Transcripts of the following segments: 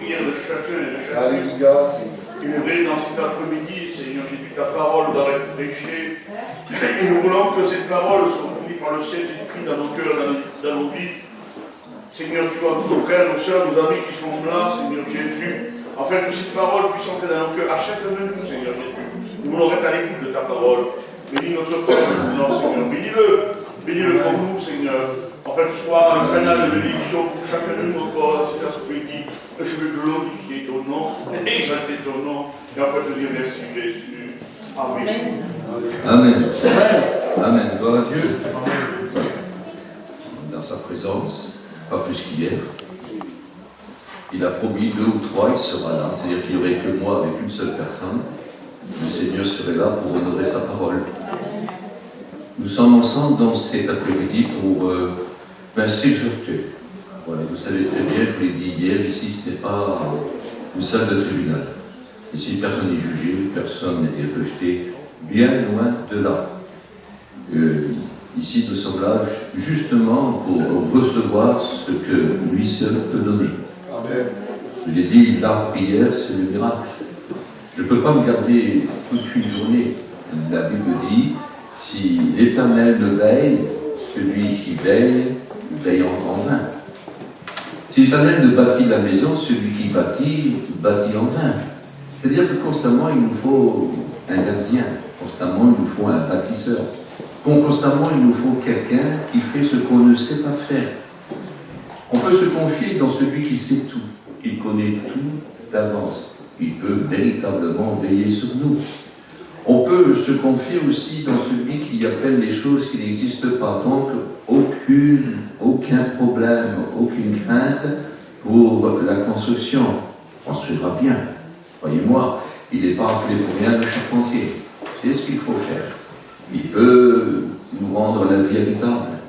prière de chacun et de chacune. Alléluia, Seigneur. Il est vrai dans cet après-midi, Seigneur Jésus, ta parole va être prêchée. Et nous voulons que cette parole soit conduite par le Saint-Esprit dans nos cœurs, dans nos vies. Seigneur, tu vois tous nos frères, nos soeurs, nos amis qui sont là, Seigneur Jésus, afin que cette parole puisse entrer dans nos cœurs à chacun de nous, Seigneur Jésus. Nous voulons être à l'écoute de ta parole. Bénis notre frère maintenant, Seigneur. Bénis-le pour nous, Seigneur. Afin que ce soit un canal de bénédiction pour chacun de nous encore cet après-midi. Que je veux glorifier ton nom, exalter ton nom, et afin de dire merci Jésus. Amen. Amen. Amen. Gloire à Dieu. Dans sa présence, pas plus qu'hier. Il a promis 2 ou 3, il sera là. C'est-à-dire qu'il n'y aurait que moi avec une seule personne. Le Seigneur serait là pour honorer sa parole. Nous sommes ensemble dans cet après-midi pour s'exhorter. Voilà, vous savez très bien, je vous l'ai dit hier, ici ce n'est pas une salle de tribunal. Ici personne n'est jugé, personne n'est rejeté, bien loin de là. Ici nous sommes là justement pour recevoir ce que lui seul peut donner. Amen. Je l'ai dit, la prière c'est le miracle. Je ne peux pas me garder toute une journée. La Bible dit, si l'Éternel ne veille, celui qui veille, veille en vain. Si l'Éternel ne bâtit la maison, celui qui bâtit, bâtit en vain. C'est-à-dire que constamment, il nous faut un gardien, constamment, il nous faut un bâtisseur. Constamment, il nous faut quelqu'un qui fait ce qu'on ne sait pas faire. On peut se confier dans celui qui sait tout, qui connaît tout d'avance. Il peut véritablement veiller sur nous. On peut se confier aussi dans celui qui appelle les choses qui n'existent pas. Donc, aucun problème, aucune crainte pour la construction. On construira bien. Voyez-moi, il n'est pas appelé pour rien le charpentier. C'est ce qu'il faut faire. Il peut nous rendre la vie habitable.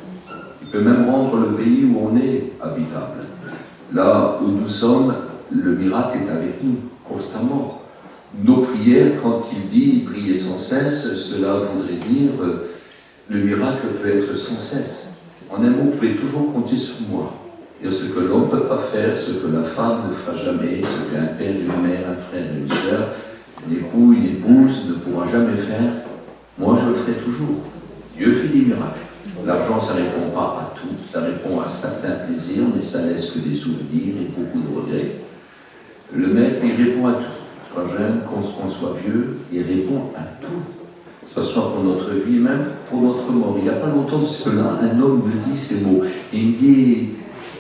Il peut même rendre le pays où on est habitable. Là où nous sommes, le miracle est avec nous, constamment. Nos prières, quand il dit « priez sans cesse », cela voudrait dire le miracle peut être sans cesse. En un mot, vous pouvez toujours compter sur moi. Et ce que l'homme ne peut pas faire, ce que la femme ne fera jamais, ce qu'un père, une mère, un frère et une sœur, un époux, une épouse ne pourra jamais faire, moi je le ferai toujours. Dieu fait des miracles. L'argent, ça ne répond pas à tout, ça répond à certains plaisirs, mais ça laisse que des souvenirs et beaucoup de regrets. Le maître, il répond à tout. Soit jeune, qu'on soit vieux, il répond à tout. Que ce soit pour notre vie, même pour notre mort. Il n'y a pas longtemps de cela, un homme me dit ces mots. Il me dit,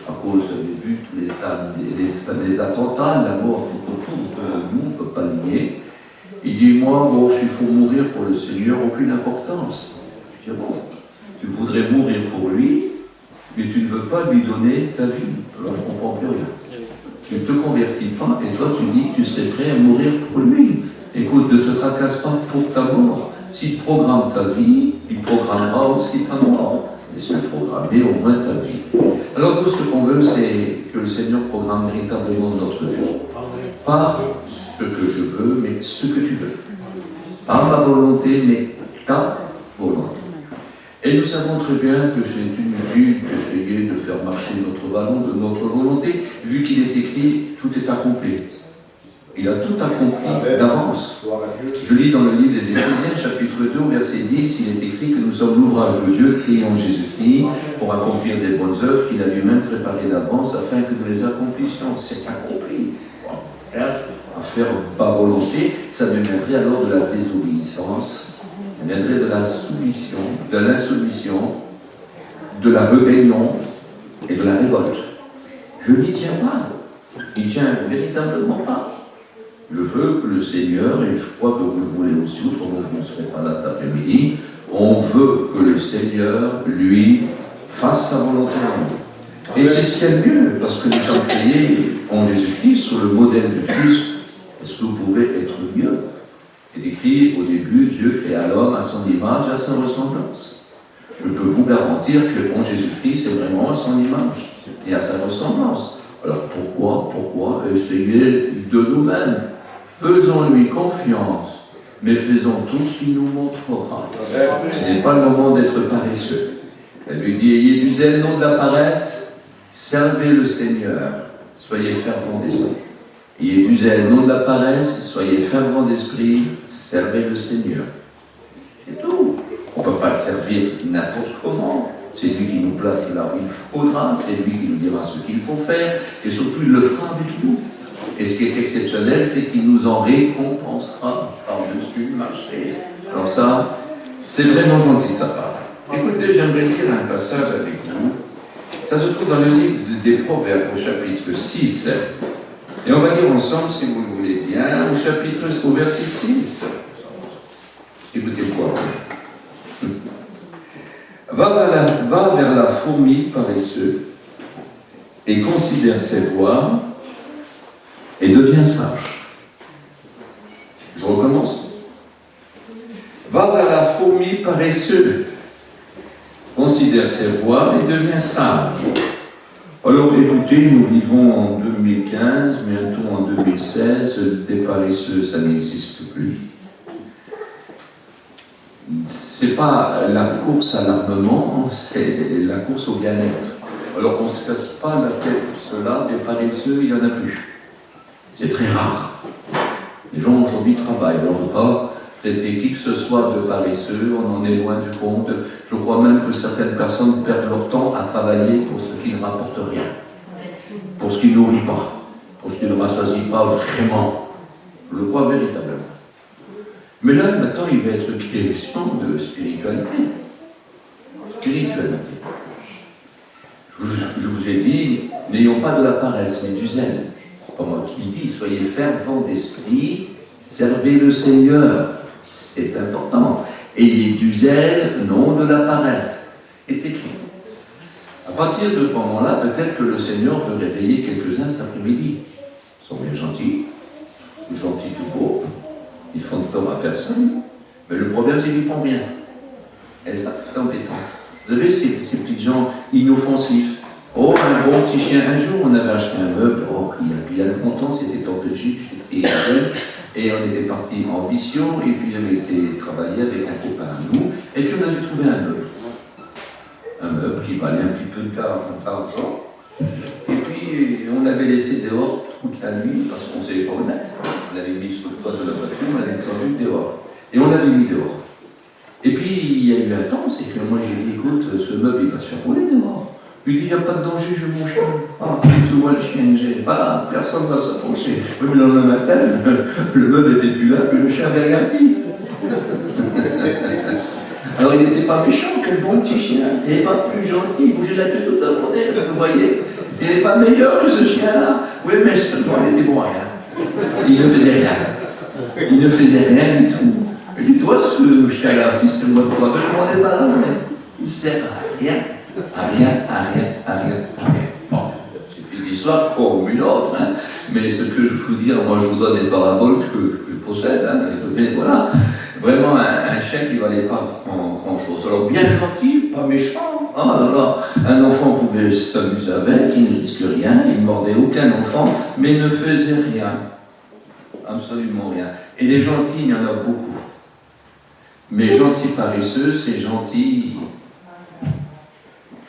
à cause, vous avez vu, tous les attentats, la mort, nous, on ne peut pas le nier. Il dit, moi, bon, s'il faut mourir pour le Seigneur, aucune importance. Je dis, bon, tu voudrais mourir pour lui, mais tu ne veux pas lui donner ta vie. Alors je ne comprends plus rien. Tu ne te convertis pas, et toi tu dis que tu serais prêt à mourir pour lui. Écoute, ne te tracasse pas pour ta mort. S'il programme ta vie, il programmera aussi ta mort. Laisse-le programmer au moins ta vie. Alors nous, ce qu'on veut, c'est que le Seigneur programme véritablement notre vie. Pas ce que je veux, mais ce que tu veux. Pas ma volonté, mais ta volonté. Et nous savons très bien que c'est inutile d'essayer de faire marcher notre ballon de notre volonté, vu qu'il est écrit, tout est accompli. Il a tout accompli d'avance. Je lis dans le livre des Éphésiens, chapitre 2, verset 10, il est écrit que nous sommes l'ouvrage de Dieu, créé en Jésus-Christ, pour accomplir des bonnes œuvres qu'il a lui-même préparées d'avance, afin que nous les accomplissions. C'est accompli. À faire par volonté, ça deviendrait alors de la désobéissance. Ça viendrait de la soumission, de l'insoumission, de la rébellion et de la révolte. Je n'y tiens pas. Il ne tient véritablement pas. Je veux que le Seigneur, et je crois que vous le voulez aussi, autrement je ne serai pas là cet après-midi, on veut que le Seigneur, lui, fasse sa volonté en nous. Et c'est ce qu'il y a de mieux, parce que nous sommes créés en Jésus-Christ, sur le modèle du Christ. Est-ce que vous pouvez être mieux? Il est écrit au début, Dieu créa l'homme à son image, à sa ressemblance. Je peux vous garantir qu'en Jésus-Christ, c'est vraiment à son image et à sa ressemblance. Alors pourquoi essayer de nous-mêmes? Faisons-lui confiance, mais faisons tout ce qu'il nous montrera. Ce n'est pas le moment d'être paresseux. Elle lui dit, ayez du zèle, non de la paresse, servez le Seigneur, soyez fervents d'esprit. Ayez du zèle, non de la paresse, soyez fervents d'esprit, servez le Seigneur. C'est tout. On ne peut pas le servir n'importe comment. C'est lui qui nous place là où il faudra, c'est lui qui nous dira ce qu'il faut faire, et surtout il le fera avec nous. Et ce qui est exceptionnel, c'est qu'il nous en récompensera par-dessus le marché. Alors ça, c'est vraiment gentil de sa part. Écoutez, j'aimerais lire un passage avec vous. Ça se trouve dans le livre des Proverbes, au chapitre 6. Et on va lire ensemble, si vous le voulez bien, au verset 6. Écoutez-moi. Va vers la fourmi paresseuse et considère ses voies et deviens sage. Je recommence. Va vers la fourmi paresseuse, considère ses voies et deviens sage. Alors écoutez, nous vivons en 2015, bientôt en 2016, des paresseux, ça n'existe plus. C'est pas la course à l'armement, c'est la course au bien-être. Alors on ne se casse pas la tête pour cela, des paresseux, il n'y en a plus. C'est très rare. Les gens aujourd'hui travaillent, alors je ne veux pas traiter qui que ce soit de paresseux, on en est loin du compte. Je crois même que certaines personnes perdent leur temps à travailler pour ce qui ne rapporte rien, pour ce qui ne nourrit pas, pour ce qui ne rassasie pas vraiment. Je le crois véritablement. Mais là, maintenant, il va être question de spiritualité. Spiritualité. Je vous ai dit, n'ayons pas de la paresse, mais du zèle. C'est pas moi qui le dis, soyez fervents d'esprit, servez le Seigneur. C'est important. Ayez du zèle, non de la paresse. C'est écrit. À partir de ce moment-là, peut-être que le Seigneur veut réveiller quelques-uns cet après-midi. Ils sont bien gentils, tout beau. Ils font de tort à personne. Mais le problème, c'est qu'ils font rien. Et ça, c'est embêtant. Vous savez, ces petits gens inoffensifs. Oh, un bon petit chien. Un jour, on avait acheté un meuble. Oh, il y a longtemps, c'était en Belgique, j'étais jeune. Et on était parti en mission. Et puis, j'avais été travailler avec un copain à nous. Et puis, on avait trouvé un meuble. Un meuble qui valait un petit peu d'argent. Et puis, on l'avait laissé dehors toute la nuit, parce qu'on ne savait pas où mettre. On l'avait mis sur le toit de la voiture, on l'avait descendu dehors. Et on l'avait mis dehors. Et puis, il y a eu un temps, c'est que moi j'ai dit, écoute, ce meuble, il va se faire rouler dehors. Il dit, il n'y a pas de danger, je mon chien. Ah, tu vois le chien que j'ai. Ah, personne ne va s'approcher. Oui, mais le lendemain matin, le meuble n'était plus là, puis le chien avait rien dit. Alors, il n'était pas méchant, quel bon petit chien. Il n'est pas plus gentil, il bougeait la queue toute la journée, vous voyez. Il n'est pas meilleur que ce chien-là. Oui, mais il était bon à rien. Il ne faisait rien. Il ne faisait rien du tout. Je dis, toi, ce chien-là, si c'est moi toi, je m'en débarrasse. Il ne sert à rien. À rien. Bon, c'est une histoire comme une autre. Hein. Mais ce que je vous dis, moi, je vous donne des paraboles que je possède. Hein. Et voilà. Vraiment, un chien qui ne valait pas grand-chose. Alors, bien gentil, pas méchant. Oh là là, un enfant pouvait s'amuser avec, il ne risque rien, il ne mordait aucun enfant, mais ne faisait rien. Absolument rien. Et des gentils, il y en a beaucoup. Mais gentils paresseux, c'est gentil.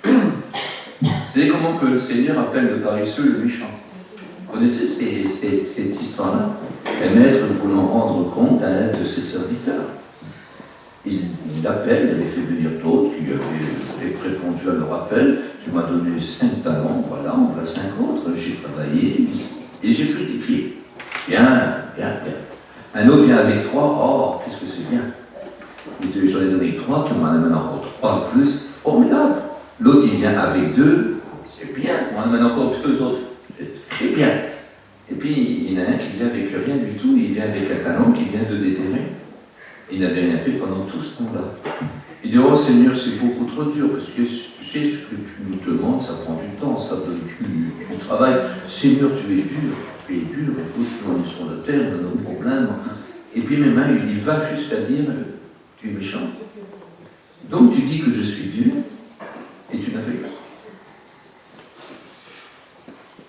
Vous savez comment que le Seigneur appelle le paresseux le méchant? Vous connaissez cette histoire-là? Un maître voulant rendre compte à un de ses serviteurs. Il l'appelle, il avait fait venir d'autres qui avaient répondu à leur appel. Tu m'as donné 5 talents, voilà, en voilà 5 autres. J'ai travaillé et j'ai fructifié. Bien. Un autre vient avec 3, oh, qu'est-ce que c'est bien. J'en ai donné 3, tu m'en amènes encore 3 de plus, formidable. L'autre il vient avec 2, c'est bien, tu m'en amènes encore 2 autres, c'est très bien. Et puis il y en a un qui vient avec rien du tout, il vient avec un talent qui vient de déterrer. Il n'avait rien fait pendant tout ce temps-là. Il dit, oh Seigneur, c'est beaucoup trop dur, parce que tu sais ce que tu nous demandes, ça prend du temps, ça donne du travail. Seigneur, tu es dur, écoute, on est sur la terre, on a nos problèmes. Et puis même il va jusqu'à dire, tu es méchant. Donc tu dis que je suis dur, et tu n'as fait rien.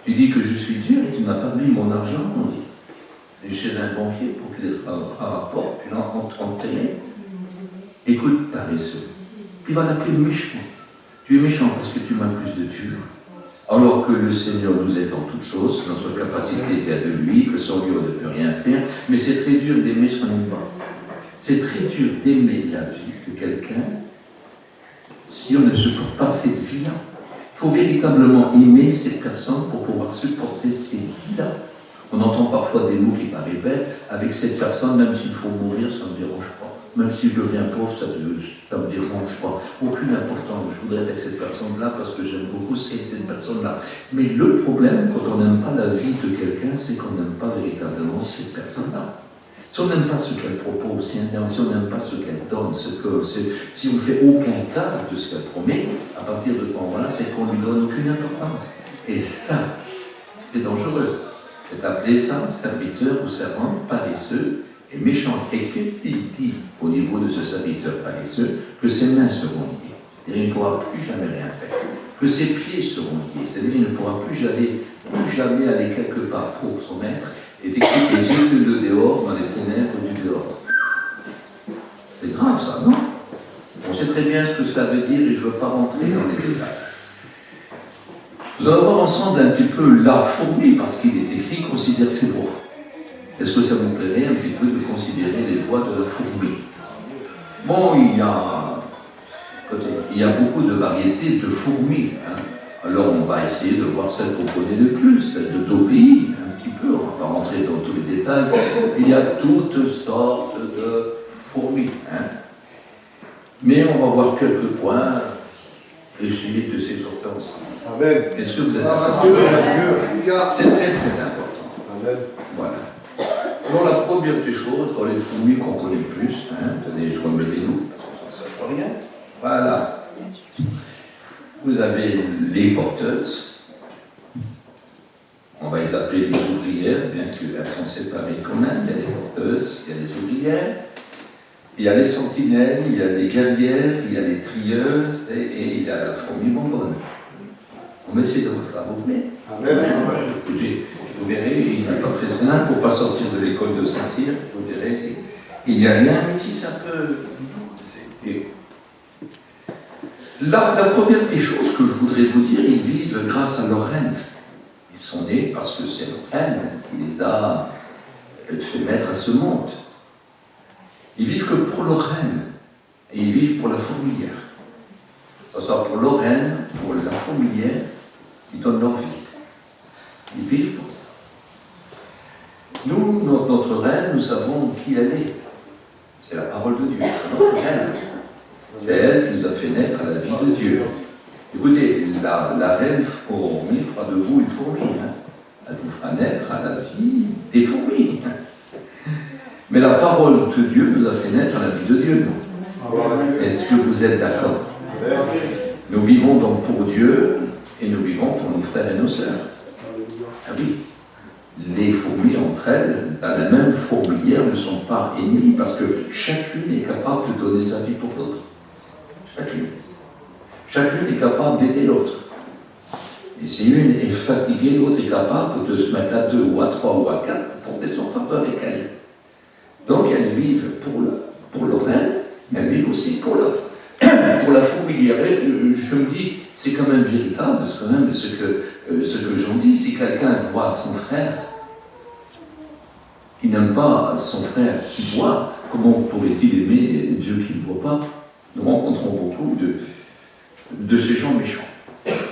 Tu dis que je suis dur, et tu n'as pas mis mon argent chez un banquier pour qu'il rapporte, puis là, entraîné. Écoute, paresseux. Il va l'appeler méchant. Tu es méchant parce que tu m'as plus de dur. alors que le Seigneur nous aide en toutes choses, notre capacité vient de lui, que sans lui on ne peut rien faire, mais c'est très dur d'aimer ce qu'on n'aime pas. C'est très dur d'aimer la vie de quelqu'un si on ne supporte pas cette vie-là. Il faut véritablement aimer cette personne pour pouvoir supporter cette vie-là. On entend parfois des mots qui paraissent bêtes, avec cette personne, même s'il faut mourir, ça ne me dérange pas. Même si je deviens pauvre, ça ne me dérange pas. Aucune importance. Je voudrais être avec cette personne-là parce que j'aime beaucoup cette personne-là. Mais le problème, quand on n'aime pas la vie de quelqu'un, c'est qu'on n'aime pas véritablement cette personne-là. Si on n'aime pas ce qu'elle propose, si on n'aime pas ce qu'elle donne, si on ne fait aucun cas de ce qu'elle promet, à partir de ce moment-là, c'est qu'on ne lui donne aucune importance. Et ça, c'est dangereux. C'est appelé ça serviteur ou servante paresseux et méchant. Et qu'il dit au niveau de ce serviteur paresseux que ses mains seront liées. Il ne pourra plus jamais rien faire. Que ses pieds seront liés. C'est-à-dire qu'il ne pourra plus jamais aller quelque part pour son maître et jette-le dehors dans les ténèbres du dehors. C'est grave ça, non? On sait très bien ce que cela veut dire et je ne veux pas rentrer dans les détails. Nous allons voir ensemble un petit peu la fourmi, parce qu'il est écrit « considère ses voies ». Est-ce que ça vous plairait un petit peu de considérer les voies de la fourmi? Bon, il y a beaucoup de variétés de fourmis. Hein. Alors on va essayer de voir celle qu'on connaît le plus, celle de nos pays, un petit peu. On ne va pas rentrer dans tous les détails. Il y a toutes sortes de fourmis. Hein. Mais on va voir quelques points. Essayer de s'exhorter ensemble. Amen. Est-ce que vous êtes d'accord? C'est très très important. Amen. Voilà. Alors la première des choses, dans les fourmis qu'on connaît le plus, tenez, je remets les loups, parce que ça ne sert rien. Voilà. Vous avez les porteuses. On va les appeler les ouvrières, bien qu'elles sont séparées quand même. Il y a les porteuses, il y a les ouvrières. Il y a les sentinelles, il y a les guerrières, il y a les trieuses et il y a la fourmi bonbonne. On va essayer de voir ça, vous venez? Amen. Écoutez, vous verrez, il n'a pas fait ça, il ne faut pas sortir de l'école de Saint-Cyr, vous verrez, il n'y a rien, mais si ça peut... La première des choses que je voudrais vous dire, ils vivent grâce à leur reine. Ils sont nés parce que c'est leur reine qui les a fait mettre à ce monde. Ils vivent que pour leur reine, et ils vivent pour la fourmilière. Ça sera pour leur reine, pour la fourmilière, ils donnent leur vie. Ils vivent pour ça. Nous, notre reine, nous savons qui elle est. C'est la parole de Dieu, c'est notre reine. C'est elle qui nous a fait naître à la vie de Dieu. Écoutez, la reine fourmi fera de vous une fourmi. Hein. Elle vous fera naître à la vie des fourmis. Hein. Mais la parole de Dieu nous a fait naître à la vie de Dieu. Est-ce que vous êtes d'accord? Nous vivons donc pour Dieu et nous vivons pour nos frères et nos sœurs. Ah oui. Les fourmis entre elles, dans la même fourmilière, ne sont pas ennemies parce que chacune est capable de donner sa vie pour l'autre. Chacune. Chacune est capable d'aider l'autre. Et si une est fatiguée, l'autre est capable de se mettre à 2 ou à 3 ou à 4 pour porter son fardeau avec elle. Donc elles vivent pour leur reine, mais elles vivent aussi pour la fourmilière. Je me dis, c'est quand même véritable, c'est quand même ce que j'en dis. Si quelqu'un voit son frère qui n'aime pas son frère qui voit, comment pourrait-il aimer Dieu qui ne voit pas? Nous rencontrons beaucoup de ces gens méchants.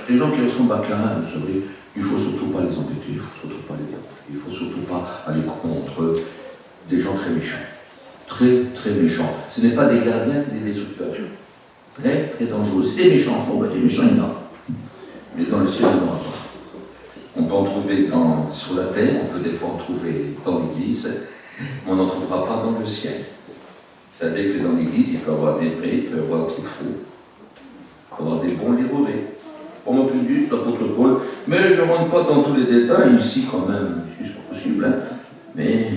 Les gens qui sont bacarins, vous savez, il ne faut surtout pas les embêter, il ne faut surtout pas les déranger, il ne faut surtout pas aller contre des gens très méchants. Très, très méchants. Ce n'est pas des gardiens, c'est des destructeurs. Très, très dangereux. C'est des méchants. Bon, des méchants, il y en a. Mais dans le ciel, il n'y en aura pas. On peut en trouver sur la terre, on peut des fois en trouver dans l'église, mais on n'en trouvera pas dans le ciel. Vous savez que dans l'église, il peut y avoir des vrais, il peut y avoir des faux. Il peut y avoir des bons et des mauvais. Pour mon plus c'est l'apôtre Paul. Mais je ne rentre pas dans tous les détails ici, quand même, si c'est pas possible. Hein. Mais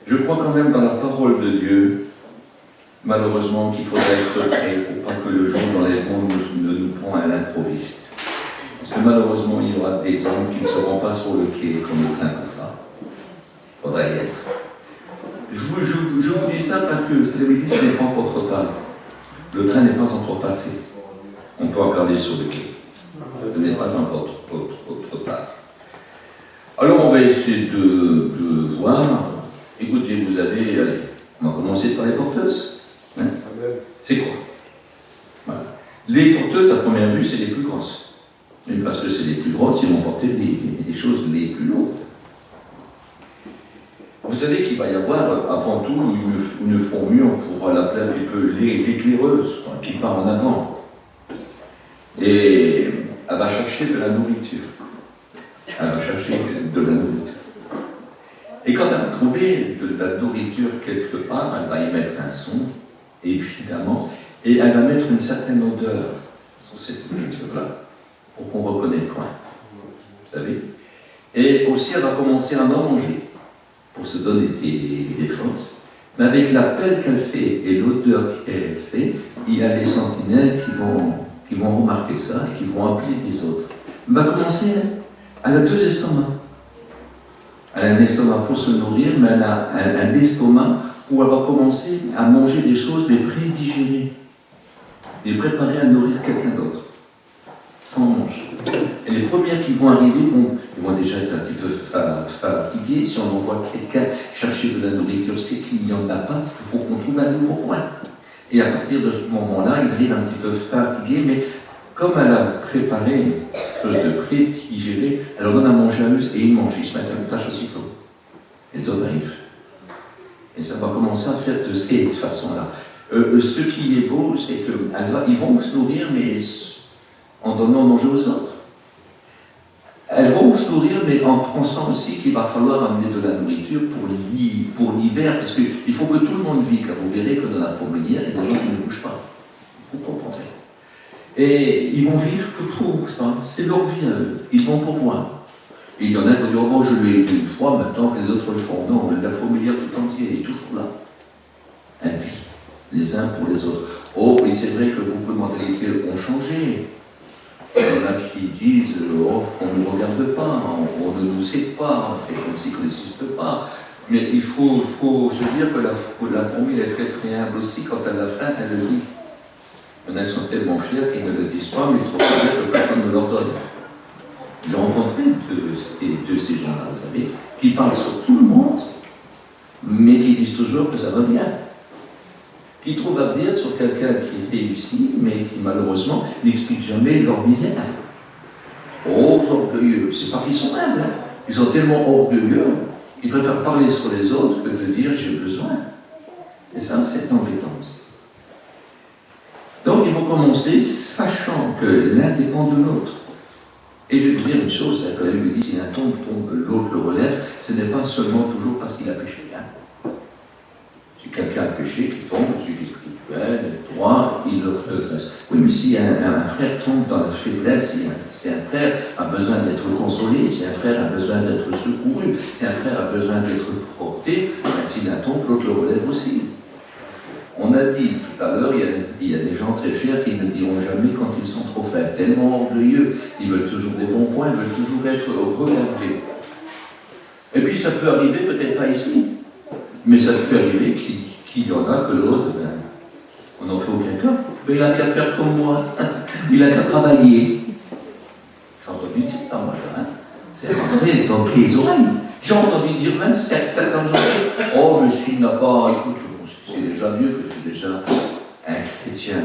je crois quand même dans la parole de Dieu, malheureusement, qu'il faudrait être prêt pour pas que le jour d'enlèvement ne nous prend à l'improviste. Parce que malheureusement, il y aura des hommes qui ne seront pas sur le quai comme le train passera. Il faudrait y être. Je vous dis ça parce que c'est l'église qui n'est pas encore trop tard. Le train n'est pas encore passé. On peut encore aller sur le quai. Ce n'est pas encore trop tard. Alors on va essayer de voir. Écoutez, vous avez... Allez, on va commencer par les porteuses. Hein? C'est quoi? Voilà. Les porteuses, à première vue, c'est les plus grosses. Mais parce que c'est les plus grosses, ils vont porter les choses les plus lourdes. Vous savez qu'il va y avoir avant tout une formule, on pourra l'appeler un petit peu l'éclaireuse, qui part en avant. Et elle va chercher de la nourriture. Elle va chercher de la nourriture. Et quand elle va trouver de la nourriture quelque part, elle va y mettre un son, évidemment, et elle va mettre une certaine odeur sur cette nourriture-là, pour qu'on reconnaisse le coin. Vous savez? Et aussi, elle va commencer à en manger, pour se donner des forces. Mais avec l'appel qu'elle fait et l'odeur qu'elle fait, il y a des sentinelles qui vont remarquer ça et qui vont appeler les autres. Elle va commencer, elle a deux estomacs. Elle a un estomac pour se nourrir, mais elle a un estomac où elle va commencer à manger des choses, mais prédigérées, et préparées à nourrir quelqu'un d'autre, sans manger. Et les premières qui vont arriver, ils vont déjà être un petit peu fatigués. Si on envoie quelqu'un chercher de la nourriture, c'est qu'il n'y en a pas, c'est qu'il faut qu'on trouve un nouveau coin. Et à partir de ce moment-là, ils arrivent un petit peu fatigués, mais comme elle a préparé quelque chose de prédigéré, elle leur donne à manger à eux et ils mangent, ils se mettent à une tâche aussitôt. Et les autres arrivent. Et ça va commencer à faire de cette façon-là. Ce qui est beau, c'est qu'ils vont se nourrir, mais en donnant à manger aux autres. Elles vont se nourrir, mais en pensant aussi qu'il va falloir amener de la nourriture pour l'hiver, parce qu'il faut que tout le monde vive, car vous verrez que dans la fourmilière, il y a des gens qui ne bougent pas. Vous comprendrez. Et ils vont vivre que pour ça, c'est leur vie à eux. Ils vont pourvoir. Et il y en a qui vont dire, oh, moi je l'ai une fois, maintenant que les autres le font. Non, la fourmilière tout entière est toujours là. Elle vit, les uns pour les autres. Oh, oui, c'est vrai que beaucoup de mentalités ont changé. Il y en a qui disent, oh, on ne nous regarde pas, on ne nous sait pas, on fait comme si on n'existe pas. Mais il faut se dire que la fourmi est très très humble aussi, quand elle a faim, elle le dit. Il y en a qui sont tellement fiers qu'ils ne le disent pas, mais trop fiers que personne ne leur donne. J'ai rencontré de ces gens-là, vous savez, qui parlent sur tout le monde, mais qui disent toujours que ça va bien. Qui trouvent à dire sur quelqu'un qui réussit, mais qui malheureusement n'explique jamais leur misère. Oh, orgueilleux, c'est pas qu'ils sont humbles, hein. Ils sont tellement orgueilleux, ils préfèrent parler sur les autres que de dire j'ai besoin. Et ça, c'est embêtant. Donc ils vont commencer sachant que l'un dépend de l'autre. Et je vais vous dire une chose, quand il me dit si un tombe, l'autre le relève, ce n'est pas seulement toujours parce qu'il a péché. Hein. Si quelqu'un a péché, qui tombe, celui qui est spirituel, droit, il le redresse. Oui, mais si un frère tombe dans la faiblesse, si un frère a besoin d'être consolé, si un frère a besoin d'être secouru, si un frère a besoin d'être porté, s'il a tombe, l'autre le relève aussi. On a dit tout à l'heure, il y a des gens très fiers qui ne diront jamais quand ils sont trop faibles, tellement orgueilleux, ils veulent toujours des bons points, ils veulent toujours être regardés. Et puis ça peut arriver, peut-être pas ici, mais ça peut arriver qu'il y en a que l'autre, on n'en fait aucun cas. Mais il n'a qu'à faire comme moi, il n'a qu'à travailler. J'ai entendu dire ça, moi, hein. C'est rentré dans les oreilles. J'ai entendu dire même certains gens, oh, mais s'il n'a pas, écoute, c'est déjà mieux que je suis déjà un chrétien.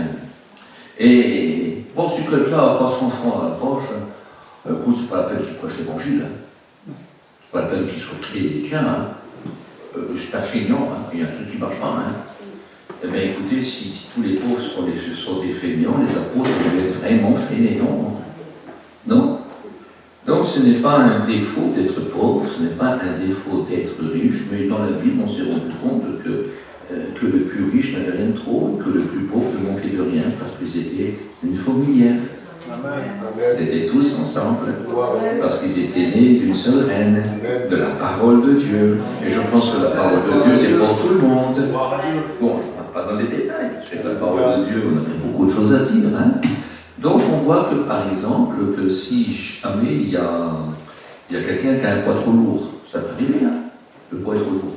Et bon, si quelqu'un n'a pas 100 francs dans la poche, écoute, c'est pas la peine qu'il prêche l'évangile. Hein. C'est pas la peine qu'il soit chrétien. Hein. C'est un feignant, hein. Il y a un truc qui ne marche pas. Hein. Eh bien, écoutez, si tous les pauvres sont des feignants, les apôtres devaient être vraiment fainéants. Non? Donc, ce n'est pas un défaut d'être pauvre, ce n'est pas un défaut d'être riche, mais dans la Bible, on s'est rendu compte que le plus riche n'avait rien de trop, que le plus pauvre ne manquait de rien, parce qu'ils étaient une fourmilière. Ils étaient tous ensemble, parce qu'ils étaient nés d'une seule reine, de la parole de Dieu. Et je pense que la parole de Dieu, c'est pour tout le monde. Bon, je ne parle pas dans les détails, c'est que la parole de Dieu, on a beaucoup de choses à dire. Hein. Donc, on voit que, par exemple, que si jamais il y a quelqu'un qui a un poids trop lourd, ça peut arriver, hein, le poids est trop lourd.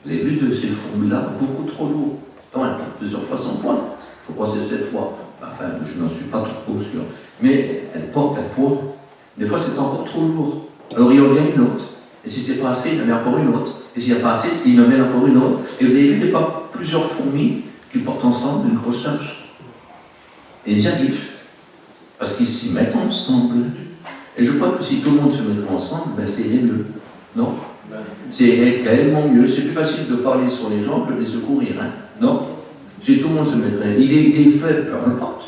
Vous avez vu de ces fourmis-là, beaucoup trop lourds. Non, plusieurs fois son poids. Je crois que c'est 7 fois. Ma enfin, je n'en suis pas trop sûr, mais elle porte un poids. Des fois, c'est encore trop lourd. Alors, il en vient une autre. Et si c'est pas assez, il en met encore une autre. Et s'il n'y a pas assez, il en met encore une autre. Et vous avez vu, des fois, plusieurs fourmis qui portent ensemble une grosse charge. Et ils y arrivent. Parce qu'ils s'y mettent ensemble. Et je crois que si tout le monde se mettrait ensemble, ben c'est mieux. Non? C'est tellement mieux. C'est plus facile de parler sur les gens que de les secourir. Hein? Non? Si tout le monde se mettrait. Il est faible, on le porte.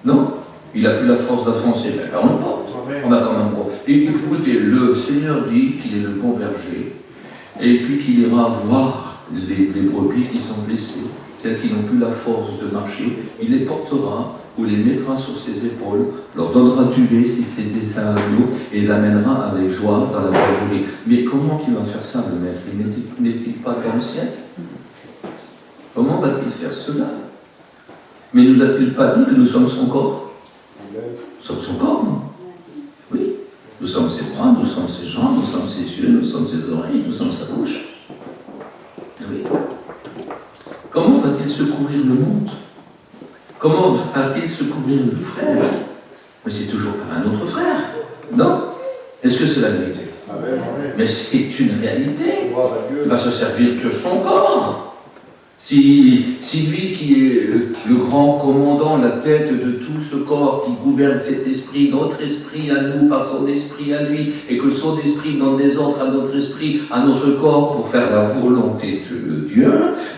Non? Il n'a plus la force d'avancer, ben on le porte. On va quand même voir. Et écoutez, le Seigneur dit qu'il est le bon berger, et puis qu'il ira voir les brebis qui sont blessées, celles qui n'ont plus la force de marcher. Il les portera ou les mettra sur ses épaules, leur donnera du lait si c'est des agneaux, et les amènera avec joie dans la bergerie. Mais comment il va faire ça, le maître? N'est-il pas dans le ciel? Comment va-t-il faire cela? Mais nous a-t-il pas dit que nous sommes son corps? Nous sommes son corps, non? Oui. Nous sommes ses bras, nous sommes ses jambes, nous sommes ses yeux, nous sommes ses oreilles, nous sommes sa bouche. Oui. Comment va-t-il secourir le monde? Comment va-t-il secourir le frère? Mais c'est toujours par un autre frère. Non? Est-ce que c'est la vérité? Mais c'est une réalité. Il va se servir que son corps. Si lui qui est le grand commandant, la tête de tout ce corps, qui gouverne cet esprit, notre esprit à nous, par son esprit à lui, et que son esprit donne des ordres à notre esprit, à notre corps, pour faire la volonté de Dieu,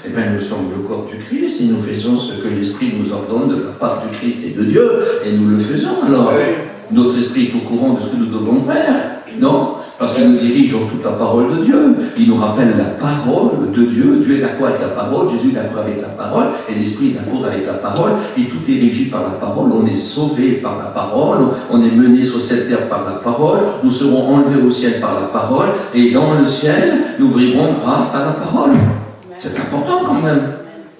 eh bien nous sommes le corps du Christ, et nous faisons ce que l'esprit nous ordonne de la part du Christ et de Dieu, et nous le faisons. Alors, notre esprit est au courant de ce que nous devons faire, non? Parce qu'il nous dirige dans toute la parole de Dieu. Il nous rappelle la parole de Dieu. Dieu est d'accord avec la parole, Jésus est d'accord avec la parole, et l'Esprit est d'accord avec la parole, et tout est régi par la parole. On est sauvé par la parole, on est mené sur cette terre par la parole, nous serons enlevés au ciel par la parole, et dans le ciel, nous vivrons grâce à la parole. C'est important quand même.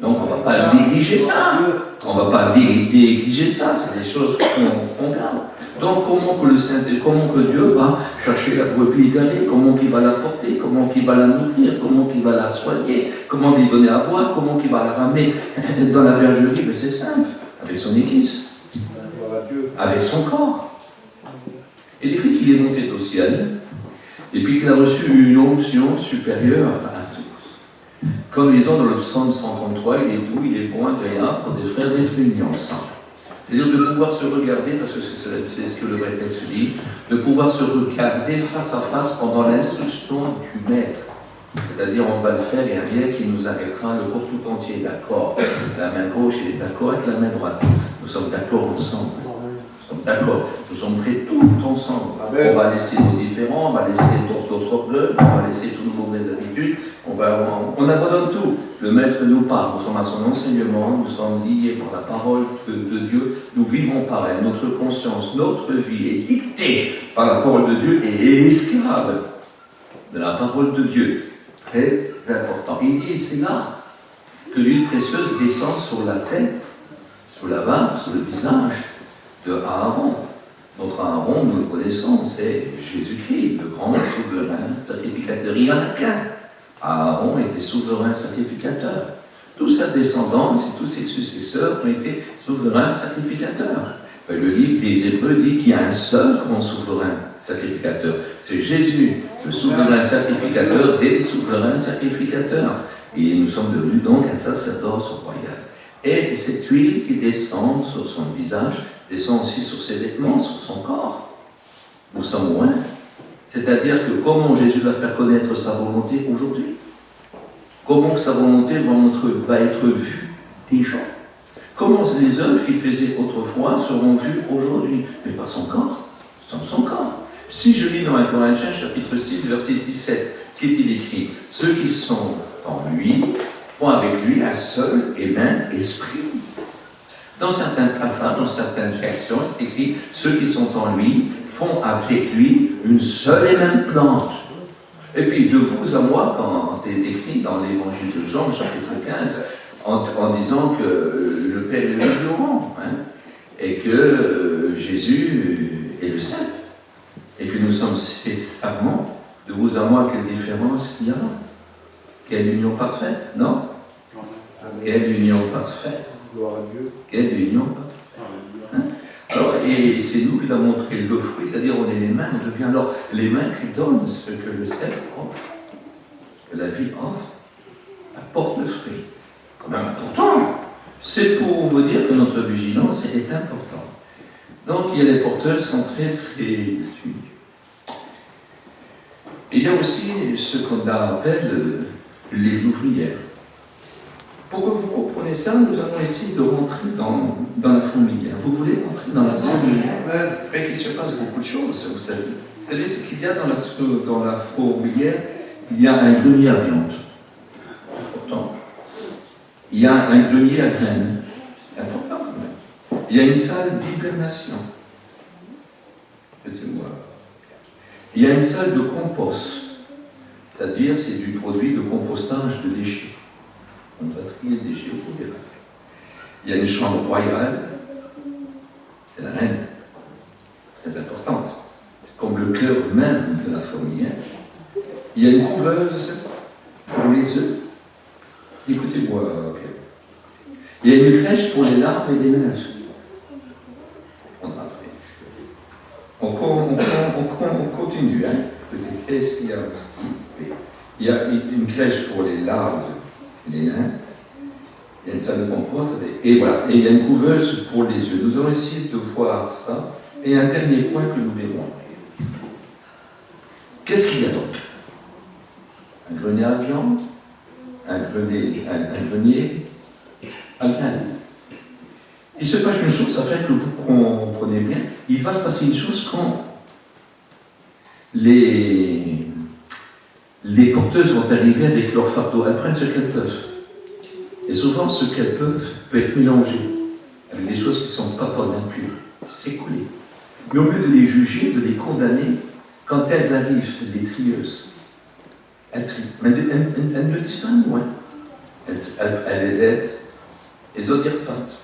Donc on ne va pas négliger ça. On ne va pas négliger ça, c'est des choses qu'on garde. Donc comment que Dieu va chercher la brebis égarée, comment qu'il va la porter, comment qu'il va la nourrir, comment qu'il va la soigner, comment il va lui donner à boire, comment qu'il va la ramener dans la bergerie? Mais c'est simple, avec son église, avec son corps. Il écrit qu'il est monté au ciel, et puis qu'il a reçu une onction supérieure à tous. Comme disons dans le psaume 133, il est doux, il est bon, agréable pour des frères d'être unis ensemble. C'est-à-dire de pouvoir se regarder, parce que c'est ce que le vrai texte dit, de pouvoir se regarder face à face pendant l'instruction du maître. C'est-à-dire on va le faire, et rien qui nous arrêtera, le corps tout entier est d'accord. La main gauche est d'accord avec la main droite. Nous sommes d'accord ensemble. Nous sommes d'accord. Nous sommes prêts tout ensemble. On va laisser nos différends, on va laisser d'autres orgueils, on va laisser toutes nos mauvaises habitudes, on abandonne tout. Le maître nous parle, nous sommes à son enseignement, nous sommes liés par la parole de Dieu, nous vivons par elle. Notre conscience, notre vie est dictée par la parole de Dieu et est esclave de la parole de Dieu. Très important. Il dit, c'est là que l'huile précieuse descend sur la tête, sur la barbe, sur le visage de Aaron. Notre Aaron, nous le connaissons, c'est Jésus-Christ, le grand souverain sacrificateur. Il n'y en a qu'un. Aaron était souverain sacrificateur. Toute sa descendance et tous ses successeurs ont été souverains sacrificateurs. Le livre des Hébreux dit qu'il y a un seul grand souverain sacrificateur. C'est Jésus, le souverain sacrificateur des souverains sacrificateurs. Et nous sommes devenus donc un sacerdoce royal. Et cette huile qui descend sur son visage, descend aussi sur ses vêtements, sur son corps. Nous sommes loin. C'est-à-dire que comment Jésus va faire connaître sa volonté aujourd'hui? Comment sa volonté va être vue des gens? Comment les œuvres qu'il faisait autrefois seront vues aujourd'hui? Mais pas son corps. Nous sommes son corps. Si je lis dans 1 Corinthiens, chapitre 6, verset 17, qu'est-il écrit? Ceux qui sont en lui font avec lui un seul et même esprit. Dans certains passages, dans certaines versions, c'est écrit ceux qui sont en lui font avec lui une seule et même plante. Et puis de vous à moi, quand c'est écrit dans l'évangile de Jean, chapitre 15, en disant que le Père est le vivant, et que Jésus est le Saint, et que nous sommes ses serments, de vous à moi, quelle différence qu'il y a? Quelle union parfaite, non? Quelle union parfaite? Gloire à Dieu. Quelle union parfaite. et c'est nous qui l'a montré le fruit, c'est-à-dire on est les mains, on devient alors les mains qui donnent ce que le ciel offre, ce que la vie offre, apporte le fruit. Quand même important. C'est pour vous dire que notre vigilance est importante. Donc il y a les porteurs centrés très suivis. Et il y a aussi ce qu'on appelle les ouvrières. Pour que vous compreniez ça, nous allons essayer de rentrer dans la fourmilière. Vous voulez rentrer dans la fourmilière? Mais il se passe beaucoup de choses, vous savez. Vous savez ce qu'il y a dans la fourmilière? Il y a un grenier à viande. Important. Il y a un grenier à graines. Important quand même. Il y a une salle d'hibernation. Écoutez-moi. Il y a une salle de compost. C'est-à-dire, c'est du produit de compostage de déchets. On doit trier les déchets au poubelle. Il y a une chambre royale, c'est la reine, très importante. C'est comme le cœur même de la fourmilière. Il y a une couveuse pour les œufs. Écoutez-moi, Pierre. Il y a une crèche pour les larves et les nymphes. On continue. Hein. Qu'est-ce qu'il y a aussi? Il y a une crèche pour les larves. Les nymphes, il y a une salle de compost, et voilà, et il y a une couveuse pour les œufs. Nous allons essayer de voir ça, et un dernier point que nous verrons. Qu'est-ce qu'il y a donc? Un grenier à viande, un grenier à graines. Il se passe une chose, afin que vous compreniez bien, il va se passer une chose quand les porteuses vont arriver avec leur fardeau. Elles prennent ce qu'elles peuvent. Et souvent, ce qu'elles peuvent peut être mélangé avec des choses qui ne sont pas bonnes, impures. C'est coulé. Mais au lieu de les juger, de les condamner, quand elles arrivent, les trieuses, elles trient. Mais elles ne disent pas un mot. Elles les aident. Et les autres y repartent.